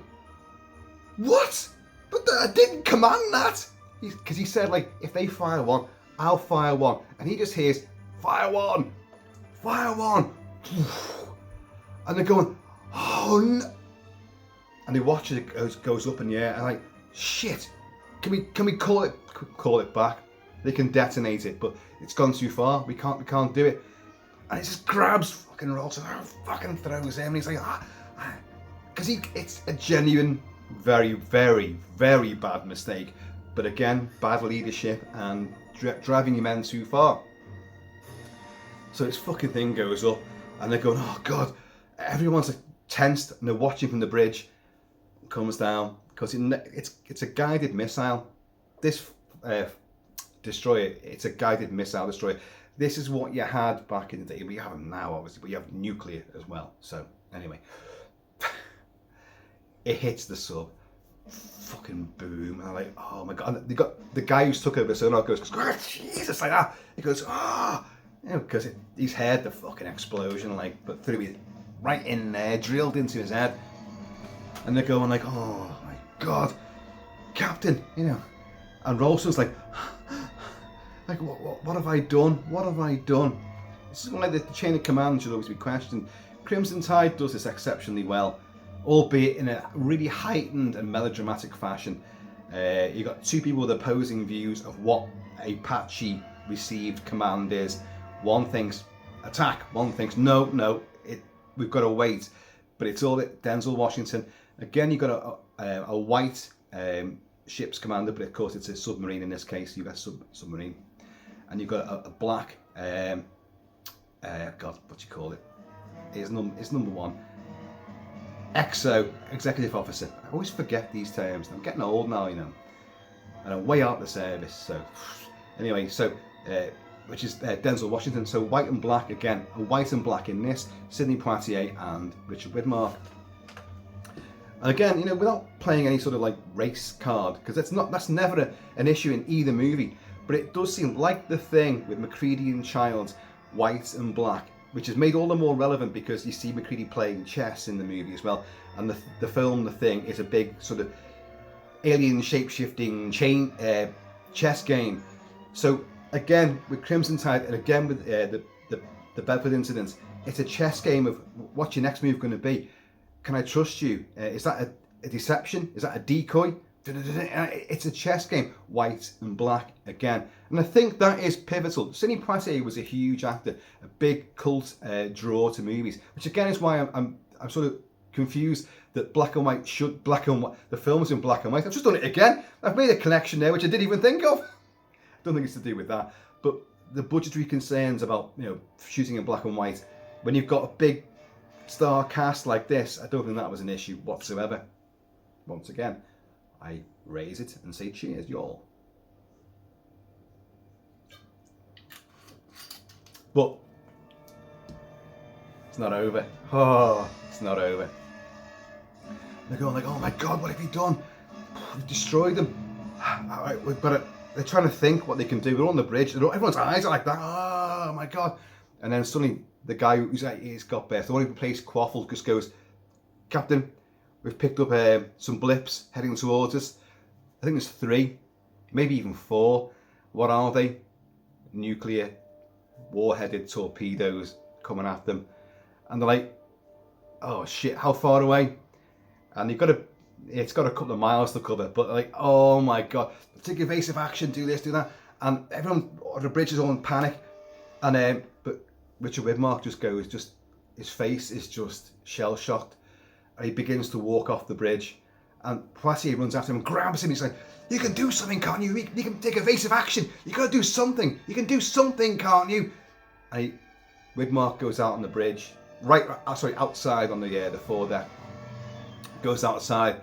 what? But I didn't command that, because he said like, if they fire one, I'll fire one, and he just hears fire one, and they're going, oh. oh no. And they watch it, it goes up in the air, and like, shit, can we call it back? They can detonate it, but it's gone too far. We can't do it. And he just grabs fucking Ralston, fucking throws him, and he's like, because it's a genuine, very, very, very bad mistake. But again, bad leadership and driving your men too far. So this fucking thing goes up, and they're going, oh god, everyone's like tensed, and they're watching from the bridge. Comes down because it's a guided missile. This destroyer, it's a guided missile destroyer. This is what you had back in the day. We have them now, obviously, but you have nuclear as well. So anyway, it hits the sub. Fucking boom! And I'm like, oh my god! And they got the guy who's took over the sonar goes, oh, Jesus, like that. He goes, because he's heard the fucking explosion, like, but through his right in there, drilled into his head. And they're going like, oh my god, Captain, And Ralston's like what have I done? What have I done? This is when the chain of command should always be questioned. Crimson Tide does this exceptionally well, albeit in a really heightened and melodramatic fashion. You've got two people with opposing views of what a patchy received command is. One thinks attack, one thinks no, we've got to wait. But it's all Denzel Washington. Again, you've got a white ship's commander, but of course it's a submarine in this case, US submarine. And you've got a black, God, what do you call it? Is number one. EXO, executive officer. I always forget these terms. I'm getting old now, and I'm way out of the service. So, anyway, which is Denzel Washington. So white and black again. A white and black in this. Sidney Poitier and Richard Widmark. And again, without playing any sort of like race card, because that's never an issue in either movie. But it does seem like The Thing with MacReady and Childs, white and black, which is made all the more relevant because you see MacReady playing chess in the movie as well. And the film The Thing is a big sort of alien shape-shifting chess game. So again, with Crimson Tide, and again with the Bedford Incident, it's a chess game of what's your next move going to be. Can I trust you? Is that a deception? Is that a decoy? It's a chess game, white and black again. And I think that is pivotal. Sidney Poitier was a huge actor, a big cult draw to movies, which again is why I'm sort of confused that the film's in black and white. I've just done it again. I've made a connection there, which I didn't even think of. I don't think it's to do with that. But the budgetary concerns about shooting in black and white, when you've got a big star cast like this, I don't think that was an issue whatsoever. Once again, I raise it and say cheers, y'all. But it's not over. Oh, it's not over. They're going like, oh my god, what have you done? We've destroyed them. We've got to. They're trying to think what they can do. They're on the bridge. Everyone's eyes are like that. Oh my god! And then suddenly the guy who's like, he's got Beth, the one who replaced Quaffle, just goes, Captain, we've picked up some blips heading towards us. I think there's 3, maybe even 4. What are they? Nuclear, war-headed torpedoes coming at them. And they're like, oh shit, how far away? And it's got a couple of miles to cover, but like, oh my god, take evasive action, do this, do that. And everyone on the bridge is all in panic. And but Richard Widmark his face is just shell-shocked. And he begins to walk off the bridge. And Poitier runs after him and grabs him. He's like, you can do something, can't you? You can take evasive action. You got to do something. You can do something, can't you? And Widmark goes out on the bridge, outside on the foredeck. Goes outside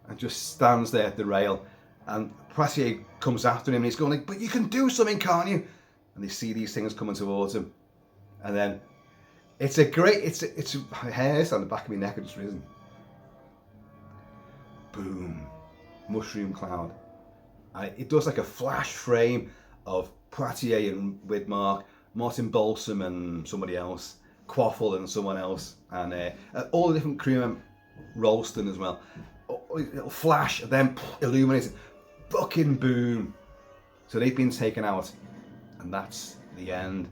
and just stands there at the rail. And Poitier comes after him and he's going like, but you can do something, can't you? And they see these things coming towards him. And then it's hairs on the back of my neck have just risen. Boom. Mushroom cloud. And it does like a flash frame of Poitier and Widmark, Martin Balsam and somebody else, Quaffle and someone else, and all the different crewmen, Ralston as well. It'll flash and then illuminated. Fucking boom. So they've been taken out. And that's the end.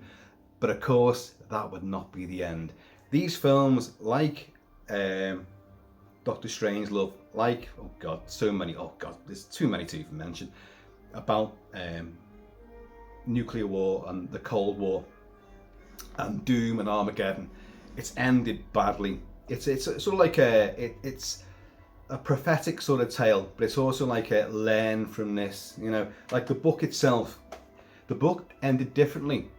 But of course, that would not be the end. These films, like Doctor Strangelove, like, oh god, so many, oh god, there's too many to even mention, about nuclear war and the Cold War and Doom and Armageddon. It's ended badly. It's sort of like it's a prophetic sort of tale, but it's also like a learn from this, you know, like the book itself. The book ended differently.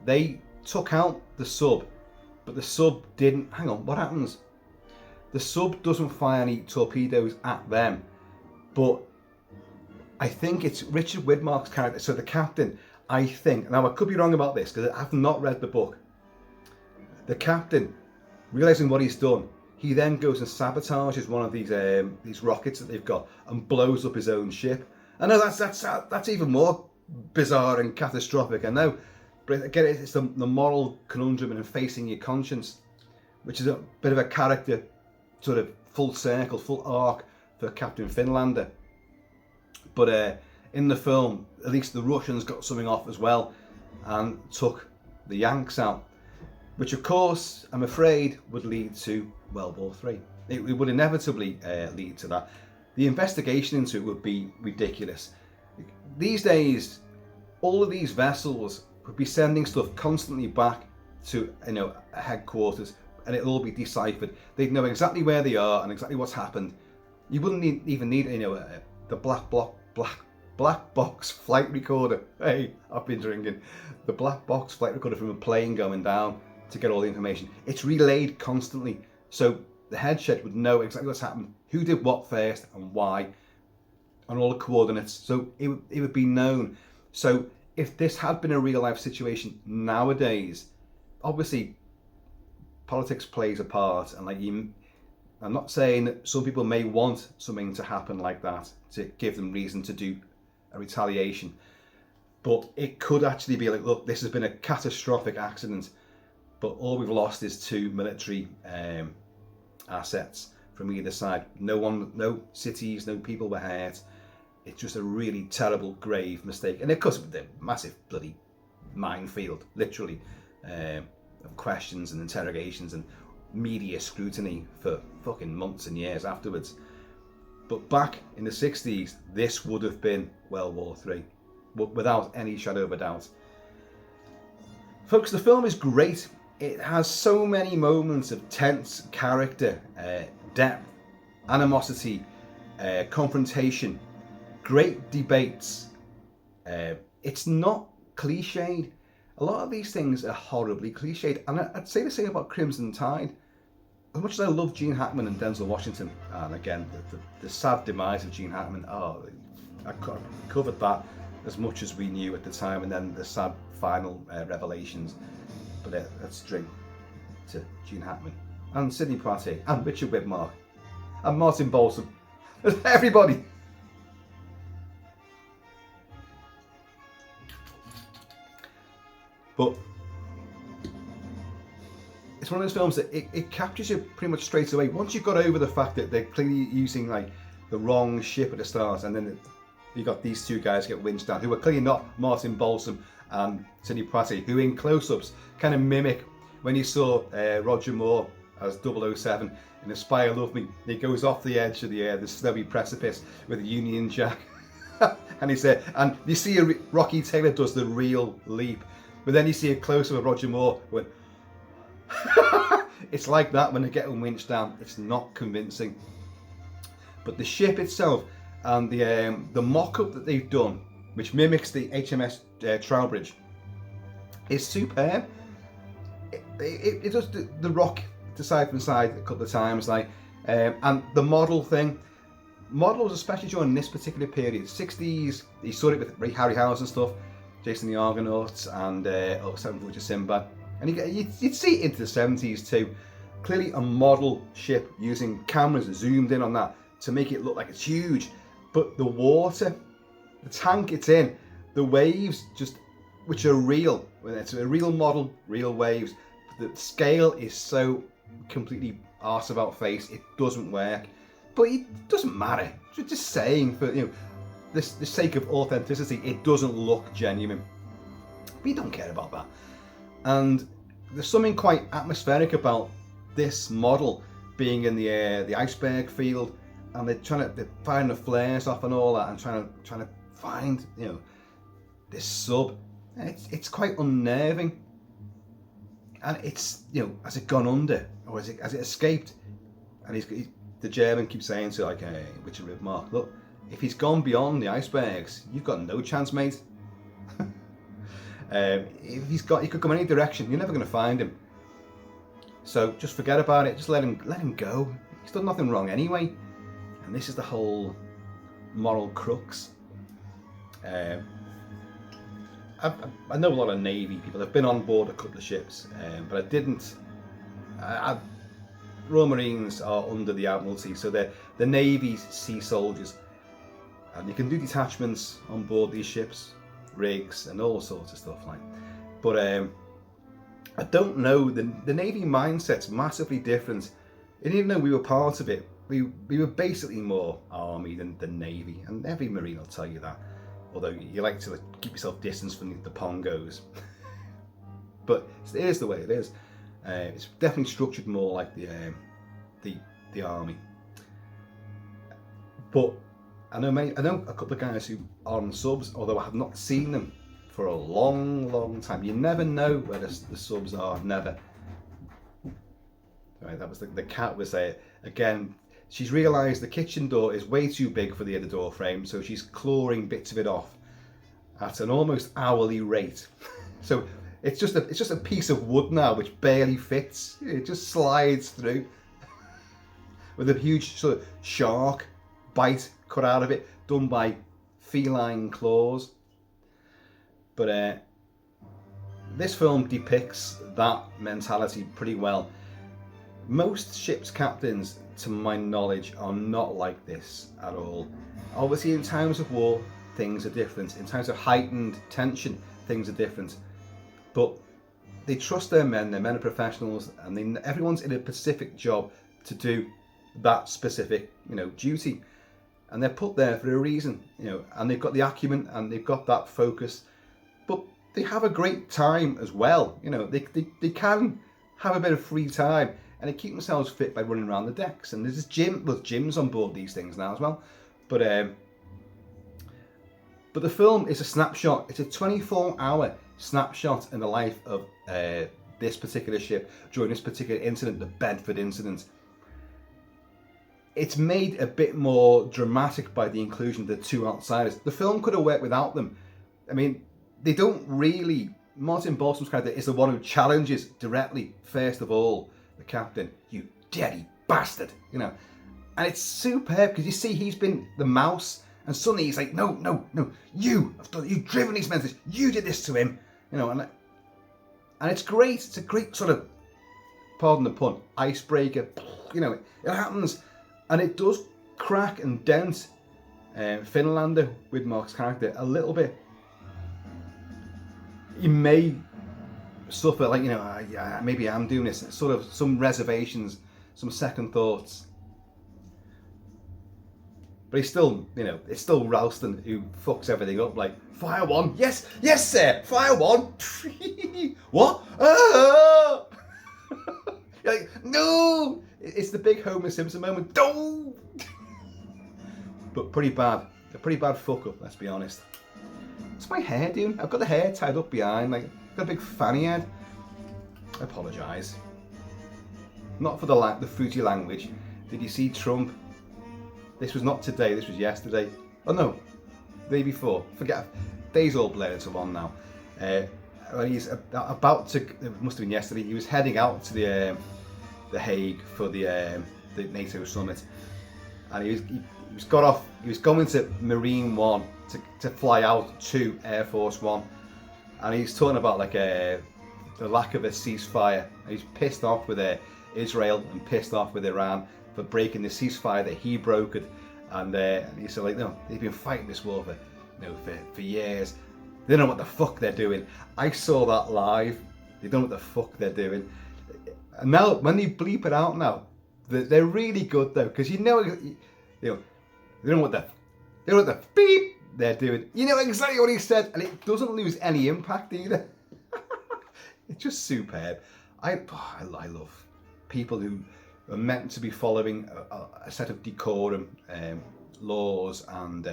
They took out the sub, but the sub didn't. Hang on, what happens? The sub doesn't fire any torpedoes at them, but I think it's Richard Widmark's character, so the captain, I think, now I could be wrong about this because I've not read the book. The captain, realizing what he's done, he then goes and sabotages one of these rockets that they've got and blows up his own ship. I know that's even more bizarre and catastrophic, I know, but again, it's the moral conundrum and facing your conscience, which is a bit of a character sort of full circle, full arc for Captain Finlander. But in the film, at least the Russians got something off as well and took the Yanks out, which of course, I'm afraid, would lead to World War III. It would inevitably lead to that. The investigation into it would be ridiculous. These days, all of these vessels would be sending stuff constantly back to, you know, headquarters, and it'll all be deciphered. They'd know exactly where they are and exactly what's happened. You wouldn't even need, you know, the black box flight recorder. Hey, I've been drinking. The black box flight recorder from a plane going down to get all the information. It's relayed constantly, so the head chef would know exactly what's happened, who did what first and why, and all the coordinates. So it would be known. So if this had been a real life situation nowadays, obviously politics plays a part, and like I'm not saying that some people may want something to happen like that to give them reason to do a retaliation, but it could actually be like, look, this has been a catastrophic accident, but all we've lost is 2 military assets from either side. No cities, no people were hurt. It's just a really terrible, grave mistake, and of course, the massive bloody minefield, literally, of questions and interrogations and media scrutiny for fucking months and years afterwards. But back in the 60s, this would have been World War III, without any shadow of a doubt. Folks, the film is great. It has so many moments of tense character, depth, animosity, confrontation, great debates. It's not cliched. A lot of these things are horribly cliched, and I'd say the same about Crimson Tide. As much as I love Gene Hackman and Denzel Washington, and again, the sad demise of Gene Hackman, I covered that as much as we knew at the time, and then the sad final revelations. But let's drink to Gene Hackman, and Sidney Poitier, and Richard Widmark, and Martin Balsam, everybody. But it's one of those films that it captures you pretty much straight away. Once you've got over the fact that they're clearly using like the wrong ship at the start, and then you got these two guys get winched down, who are clearly not Martin Balsam and Sidney Poitier, who in close-ups kind of mimic when you saw Roger Moore as 007 in Aspire Love Me. He goes off the edge of the snowy precipice with a Union Jack, and he said, and you see Rocky Taylor does the real leap. But then you see a close-up of Roger Moore going, it's like that when they get them winched down. It's not convincing. But the ship itself and the mock-up that they've done, which mimics the HMS Trowbridge, is superb. It does the rock to side from side a couple of times, like, and the model thing. Models, especially during this particular period, 60s, you saw it with Ray Harryhausen stuff, Jason the Argonauts, and Seven Voyages Sinbad, and you'd see it into the 70s too. Clearly a model ship using cameras zoomed in on that to make it look like it's huge, but the water, the tank it's in, the waves, just which are real. It's a real model, real waves. The scale is so completely arse about face, it doesn't work, but it doesn't matter. Just saying, for the sake of authenticity, it doesn't look genuine, but you don't care about that. And there's something quite atmospheric about this model being in the iceberg field, and they're firing the flares off and all that, and trying to find, you know, this sub. It's quite unnerving, and it's, you know, has it gone under, or has it escaped? And the German keeps saying to, like, Richard Mark, look, if he's gone beyond the icebergs, you've got no chance, mate. If he could come any direction, you're never going to find him. So just forget about it. Just let him go. He's done nothing wrong anyway. And this is the whole moral crux. I know a lot of Navy people. I've been on board a couple of ships, but I didn't. Royal Marines are under the Admiralty, so they're the Navy's sea soldiers, and you can do detachments on board these ships, rigs, and all sorts of stuff like. But I don't know, the Navy mindset's massively different. And even though we were part of it, we were basically more Army than Navy, and every Marine will tell you that. Although you like to keep yourself distance from the pongos. But it is the way it is. It's definitely structured more like the Army. But I know a couple of guys who are on subs, although I have not seen them for a long time. You never know where the subs are. Never. Right, that was the cat was there again. She's realised the kitchen door is way too big for the other door frame, so she's clawing bits of it off at an almost hourly rate. So it's just a piece of wood now which barely fits. It just slides through with a huge sort of shark bite cut out of it, done by feline claws. But this film depicts that mentality pretty well. Most ships' captains, to my knowledge, are not like this at all. Obviously, in times of war, things are different. In times of heightened tension, things are different. But they trust their men are professionals, and everyone's in a specific job to do that specific, duty. And they're put there for a reason, and they've got the acumen and they've got that focus. But they have a great time as well. They can have a bit of free time, and they keep themselves fit by running around the decks. And there's gyms on board these things now as well. But the film is a snapshot. It's a 24-hour snapshot in the life of this particular ship during this particular incident, the Bedford Incident. It's made a bit more dramatic by the inclusion of the two outsiders. The film could have worked without them. I mean, they don't really... Martin Balsam's character is the one who challenges directly, first of all, the captain. You dirty bastard, And it's superb, because you see he's been the mouse, and suddenly he's like, no, you've driven these men to this, you did this to him, and it's great. It's a great sort of, pardon the pun, icebreaker. It happens, and it does crack and dent Finlander with Mark's character a little bit. You may suffer, maybe I'm doing this, sort of some reservations, some second thoughts. But he's still, it's still Ralston who fucks everything up, like, fire one, yes sir, fire one, what? Ah! You're like, no! It's the big Homer Simpson moment, don't! But pretty bad, a pretty bad fuck up, let's be honest. What's my hair doing? I've got the hair tied up behind, I've got a big fanny head. I apologise. Not for the fruity language. Did you see Trump? This was not today, this was yesterday. Oh no, the day before. Forget, days all blurred into one now. When he's about to, it must have been yesterday, he was heading out to the Hague for the NATO summit. And he was going to Marine One to fly out to Air Force One, and he's talking about the lack of a ceasefire. He's pissed off with Israel and pissed off with Iran for breaking the ceasefire that he brokered, and he said no, they've been fighting this war for years. They don't know what the fuck they're doing. I saw that live. They don't know what the fuck they're doing. And now when they bleep it out now, they're really good though, because they don't know what the beep they're doing. You know exactly what he said, and it doesn't lose any impact either. It's just superb. I love people who are meant to be following a set of decorum laws and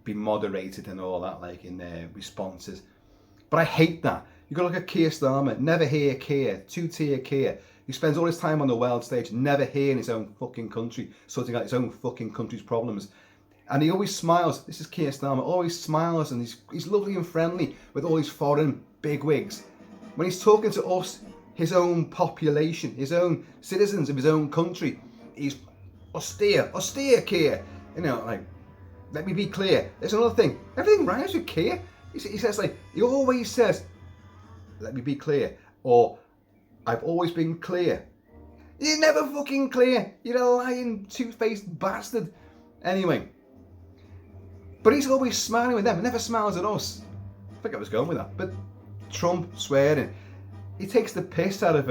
be moderated and all that, like in their responses. But I hate that. You got to look at Keir Starmer, never hear Keir, two-tier Keir. He spends all his time on the world stage, never here in his own fucking country, sorting out his own fucking country's problems. And he always smiles. This is Keir Starmer, always smiles, and he's lovely and friendly with all these foreign bigwigs. When he's talking to us, his own population, his own citizens of his own country, he's austere Keir. Let me be clear. There's another thing. Everything rhymes with Keir. He says, he always says, let me be clear, or I've always been clear. You're never fucking clear. You're a lying, two-faced bastard. Anyway. But he's always smiling with them. Never smiles at us. I think I was going with that. But Trump swearing. He takes the piss out of,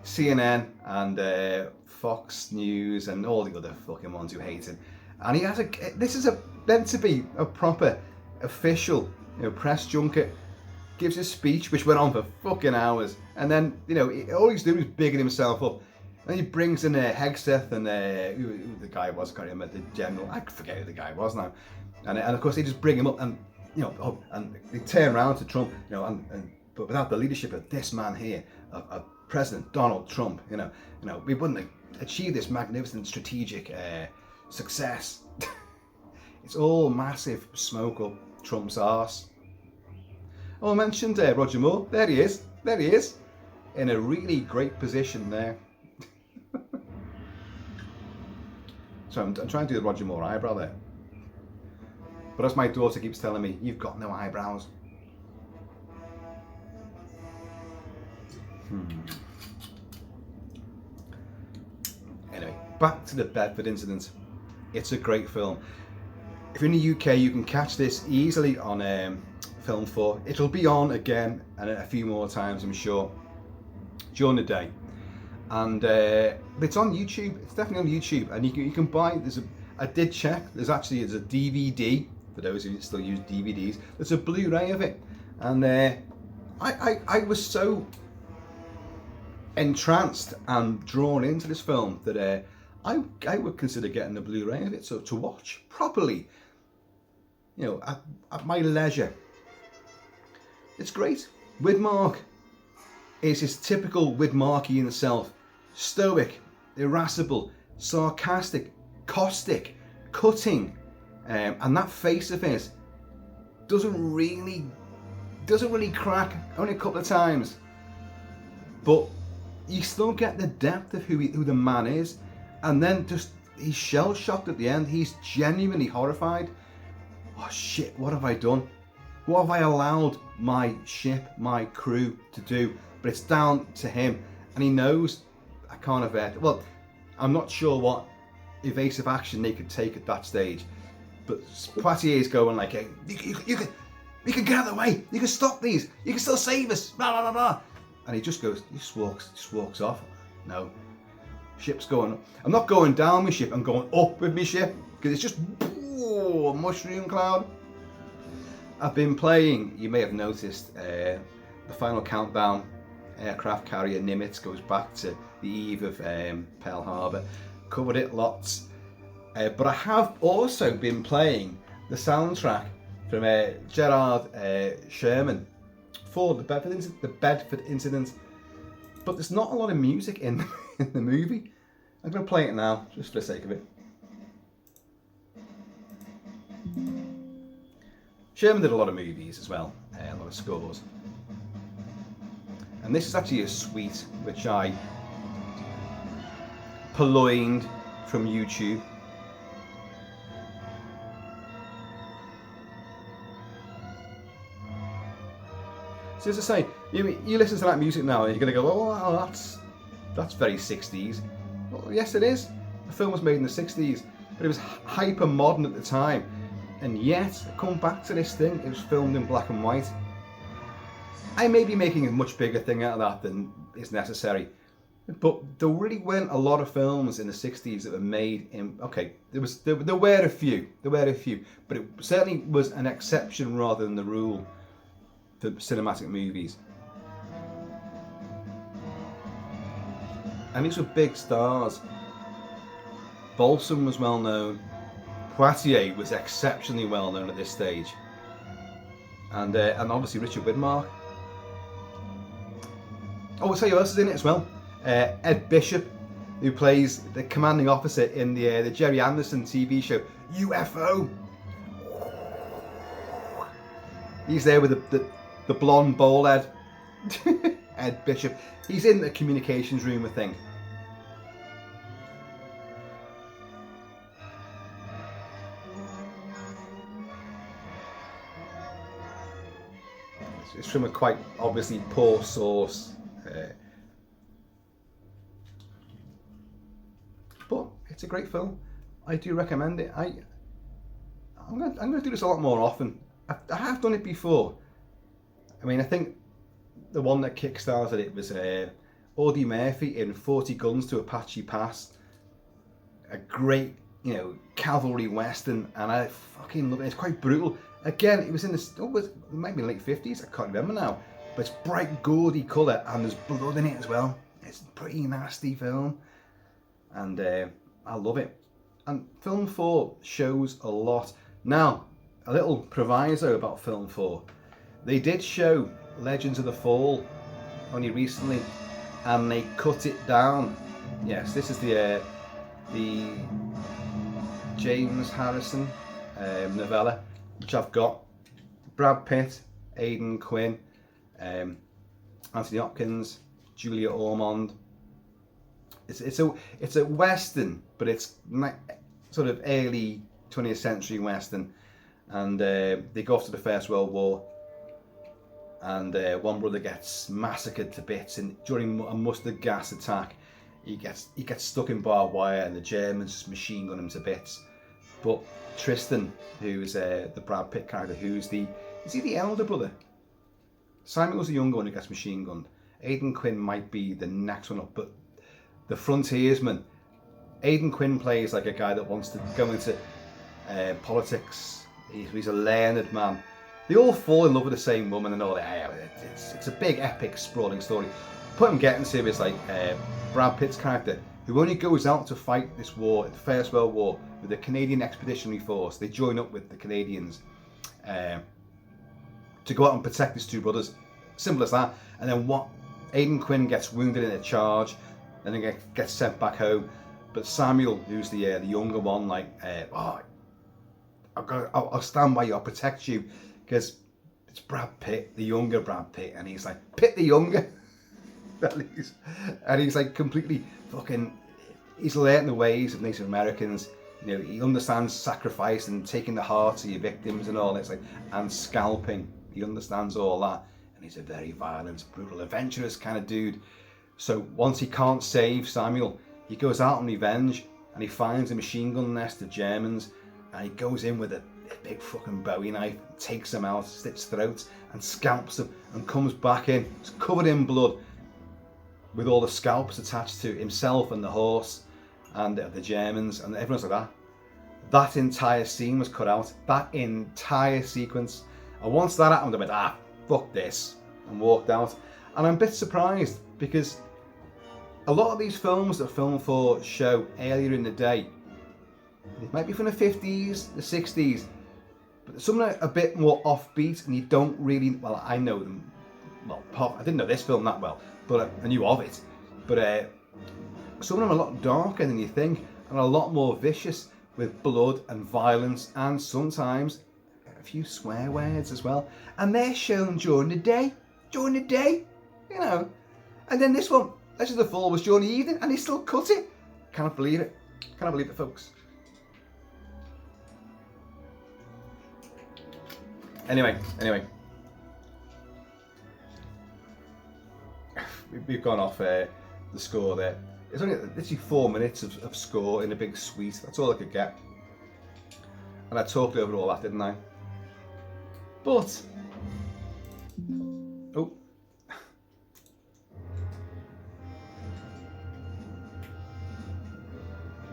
CNN and Fox News and all the other fucking ones who hate him. And he has this is meant to be a proper, official, press junket. Gives his speech, which went on for fucking hours. And then, all he's doing is bigging himself up. And he brings in Hegseth and who the guy was, I can't remember, the general, I forget who the guy was now. And of course they just bring him up and, and they turn around to Trump, but without the leadership of this man here, of President Donald Trump, we wouldn't achieve this magnificent strategic success. It's all massive smoke up Trump's arse. Oh, I mentioned Roger Moore. There he is. In a really great position there. So I'm trying to do the Roger Moore eyebrow there. But as my daughter keeps telling me, you've got no eyebrows. Anyway, back to the Bedford Incident. It's a great film. If you're in the UK, you can catch this easily on Film 4. It'll be on again and a few more times, I'm sure, during the day. And it's on YouTube. It's definitely on YouTube, and you can buy. I did check. There's a DVD for those who still use DVDs. There's a Blu-ray of it, and I was so entranced and drawn into this film that I would consider getting a Blu-ray of it, so to watch properly, at my leisure. It's great. Widmark is his typical Widmarkian self. Stoic, irascible, sarcastic, caustic, cutting, and that face of his doesn't really crack. Only a couple of times, but you still get the depth of who the man is, and then he's shell shocked at the end. He's genuinely horrified. Oh shit! What have I done? What have I allowed my ship, my crew to do? But it's down to him, and he knows. I can't avert. Well, I'm not sure what evasive action they could take at that stage, but Poitier's going like, "Hey, you can get out of the way. You can stop these. You can still save us." Blah blah blah blah. And he just walks off. No, ship's going up. I'm not going down my ship. I'm going up with my ship because it's just a mushroom cloud. I've been playing. You may have noticed the Final Countdown. Aircraft carrier Nimitz goes back to the eve of Pearl Harbor. Covered it lots. But I have also been playing the soundtrack from Gerard Sherman for the Bedford Incident. But there's not a lot of music in the movie. I'm going to play it now, just for the sake of it. Sherman did a lot of movies as well, a lot of scores. And this is actually a suite which I purloined from YouTube. So as I say, you listen to that music now and you're going to go, oh, that's very 60s. Well, yes, it is. The film was made in the 60s, but it was hyper modern at the time. And yet, come back to this thing, it was filmed in black and white. I may be making a much bigger thing out of that than is necessary, but there really weren't a lot of films in the 60s that were made in. Okay, there were a few, but it certainly was an exception rather than the rule for cinematic movies. and these were big stars. Bolson was well known. Poitier was exceptionally well known at this stage, and obviously Richard Widmark. Oh, I'll tell you who else is in it as well. Ed Bishop, who plays the commanding officer in the Jerry Anderson TV show UFO. He's there with the blonde bowl head. Ed Bishop. He's in the communications room, I think. It's from a quite obviously poor source. But it's a great film. I do recommend it. I'm gonna do this a lot more often. I have done it before. I mean, I think the one that kick-started it was Audie Murphy in 40 Guns to Apache Pass. A great, cavalry western, and I fucking love it. It's quite brutal. Again, it was in it might be late 50s. I can't remember now. But it's bright, gaudy colour, and there's blood in it as well. It's a pretty nasty film, and I love it. And Film 4 shows a lot. Now, a little proviso about Film 4. They did show Legends of the Fall only recently, and they cut it down. Yes, this is the James Harrison novella, which I've got. Brad Pitt, Aidan Quinn, Anthony Hopkins, Julia Ormond. It's a western, but it's sort of early 20th century western, and they go off to the First World War, and one brother gets massacred to bits, and during a mustard gas attack, he gets stuck in barbed wire, and the Germans just machine gun him to bits. But Tristan, who's the Brad Pitt character, is he the elder brother? Samuel's the younger one who gets machine gunned. Aidan Quinn might be the next one up, but the frontiersman, Aidan Quinn plays like a guy that wants to go into politics. He's a learned man. They all fall in love with the same woman and all that. It's a big, epic, sprawling story. What I'm getting to is like Brad Pitt's character, who only goes out to fight this war, the First World War, with the Canadian Expeditionary Force. They join up with the Canadians to go out and protect his two brothers. Simple as that. And then Aidan Quinn gets wounded in a charge, and then gets sent back home. But Samuel, who's the younger one, I'll stand by you, I'll protect you, because it's Brad Pitt, the younger Brad Pitt, and he's like, Pitt the younger. and he's like completely fucking, he's learnt the ways of Native Americans. He understands sacrifice and taking the hearts of your victims and all that, and scalping. He understands all that, and he's a very violent, brutal, adventurous kind of dude. So once he can't save Samuel, he goes out on revenge, and he finds a machine gun nest of Germans, and he goes in with a big fucking Bowie knife, takes them out, slits throats, and scalps them, and comes back in. It's covered in blood, with all the scalps attached to himself and the horse, and the Germans, and everyone's like that. That entire scene was cut out, that entire sequence. And once that happened, I went, fuck this, and walked out. And I'm a bit surprised, because a lot of these films that Film 4 show earlier in the day, it might be from the 50s, the 60s, but some are a bit more offbeat, and you don't really, I know them, I didn't know this film that well, but I knew of it. But some of them are a lot darker than you think, and a lot more vicious, with blood and violence, and sometimes a few swear words as well. And they're shown during the day, And then this one, Legends of the Fall, was during the evening, and they still cut it. Cannot believe it, folks. Anyway. We've gone off the score there. It's only literally 4 minutes of score in a big suite. That's all I could get. And I talked over all that, didn't I? But,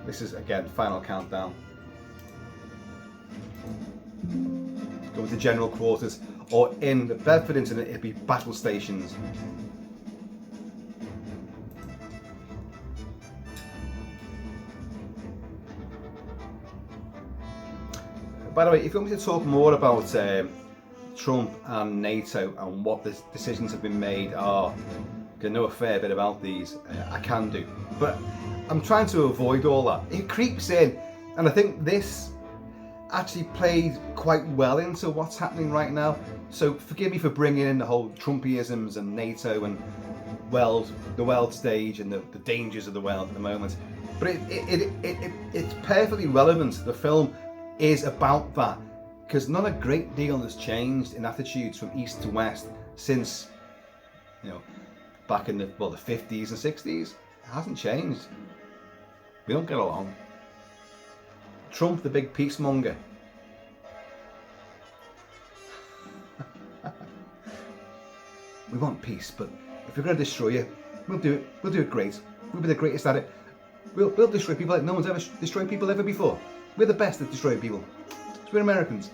this is, again, final countdown. Going to general quarters, or in the Bedford Incident, it'd be battle stations. by the way, if you want me to talk more about Trump and NATO and what the decisions have been made are, I know a fair bit about these, I can do. But I'm trying to avoid all that. It creeps in, and I think this actually played quite well into what's happening right now. So forgive me for bringing in the whole Trumpisms and NATO and the world stage and the dangers of the world at the moment. But it's perfectly relevant. The film is about that, because not a great deal has changed in attitudes from east to west since, back in the 50s and 60s. It hasn't changed. We don't get along. Trump, the big peacemonger. We want peace, but if we're going to destroy you, we'll do it. We'll do it great. We'll be the greatest at it. We'll destroy people like no one's ever destroyed people ever before. We're the best at destroying people. We're Americans.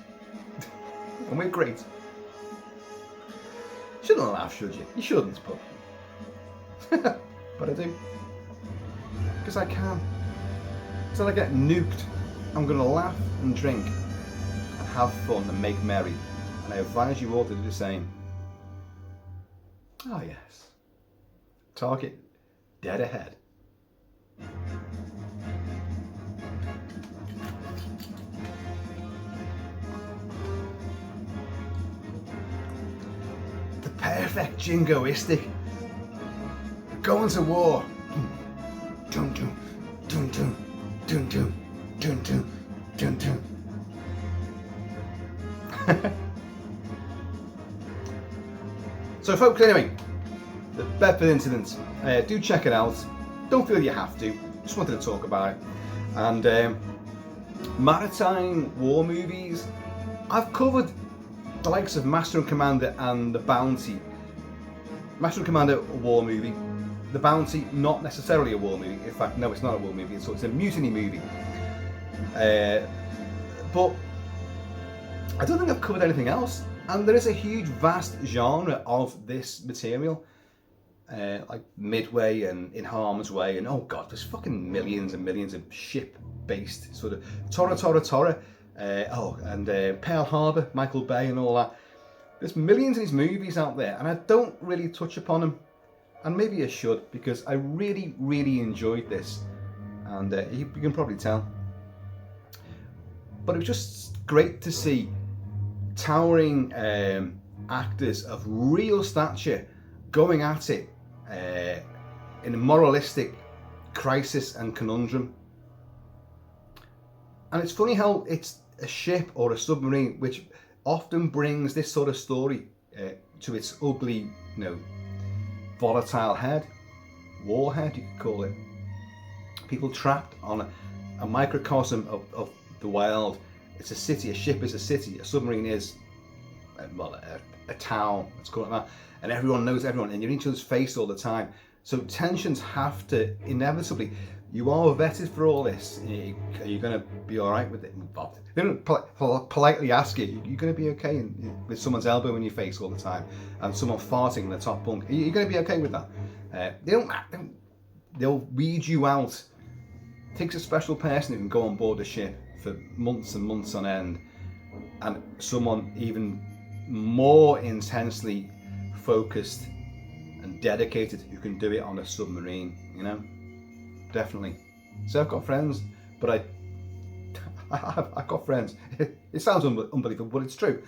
And we're great. Shouldn't laugh, should you? You shouldn't, but... but I do. Because I can. Until I get nuked, I'm going to laugh and drink and have fun and make merry. And I advise you all to do the same. Ah, yes. Target dead ahead. The perfect jingoistic. Going to war. Dun dun dun dun dun dun dun dun dun dun. So folks, anyway, the Bedford Incident, do check it out. Don't feel you have to, just wanted to talk about it. And maritime war movies, I've covered the likes of Master and Commander and The Bounty. Master and Commander, a war movie. The Bounty, not necessarily a war movie. In fact, no, it's not a war movie, it's a mutiny movie. But I don't think I've covered anything else. And there is a huge, vast genre of this material, like Midway and In Harm's Way, and oh god, there's fucking millions and millions of ship-based sort of Tora, and Pearl Harbor, Michael Bay and all that. There's millions of these movies out there, and I don't really touch upon them, and maybe I should, because I really, really enjoyed this, and you can probably tell. But it was just great to see towering actors of real stature going at it in a moralistic crisis and conundrum. And it's funny how it's a ship or a submarine which often brings this sort of story to its ugly, volatile head, warhead you could call it. People trapped on a microcosm of the world. It's a city, a ship is a city, a submarine is, a town, let's call it that. And everyone knows everyone, and you're in each other's face all the time. So tensions have to, inevitably, you are vetted for all this. Are you going to be all right with it? They don't politely ask you, you're going to be okay with someone's elbow in your face all the time, and someone farting in the top bunk. Are you going to be okay with that? They'll weed you out. It takes a special person who can go on board a ship for months and months on end, and someone even more intensely focused and dedicated who can do it on a submarine, definitely. So I've got friends, but I've got friends, it sounds unbelievable, but it's true,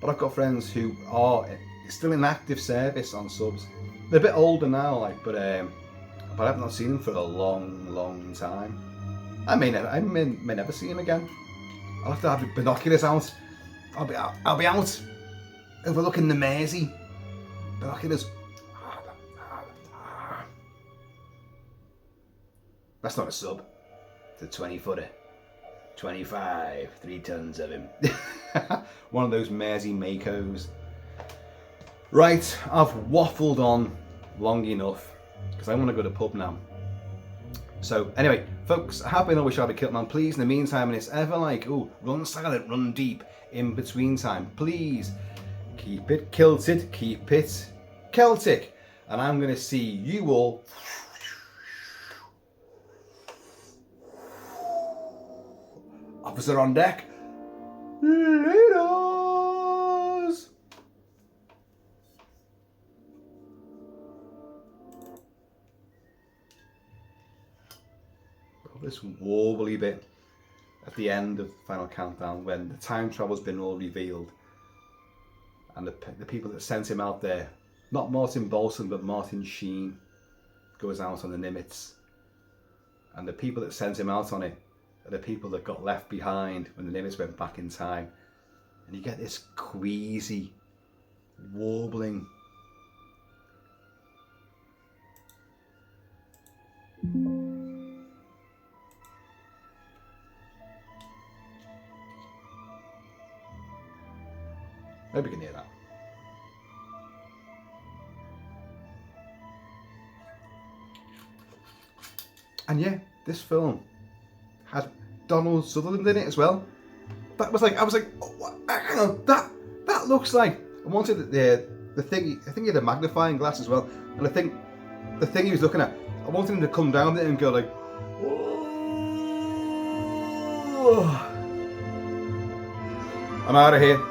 but I've got friends who are still in active service on subs. They're a bit older now, but I've not seen them for a long time. I may never see him again. I'll have to have the binoculars out. I'll be out overlooking the Mersey. Binoculars. That's not a sub. It's a 20-footer. 25, 3 tons of him. One of those Mersey Makos. Right, I've waffled on long enough because I want to go to the pub now. So anyway, folks, I have been always shall be Kilt-Man. Please, in the meantime, and it's ever like, run silent, run deep in between time. Please keep it kilted, keep it Celtic. And I'm going to see you all officer on deck. Laters. This warbly bit at the end of the final countdown when the time travel's been all revealed and the people that sent him out there, not Martin Bolson but Martin Sheen, goes out on the Nimitz, and the people that sent him out on it are the people that got left behind when the Nimitz went back in time, and you get this queasy warbling. Maybe we can hear that. And yeah, this film had Donald Sutherland in it as well. That was like, I was like, oh, hang on, that looks like. I wanted the thing. I think he had a magnifying glass as well, and I think the thing he was looking at, I wanted him to come down there and go like, oh. I'm out of here.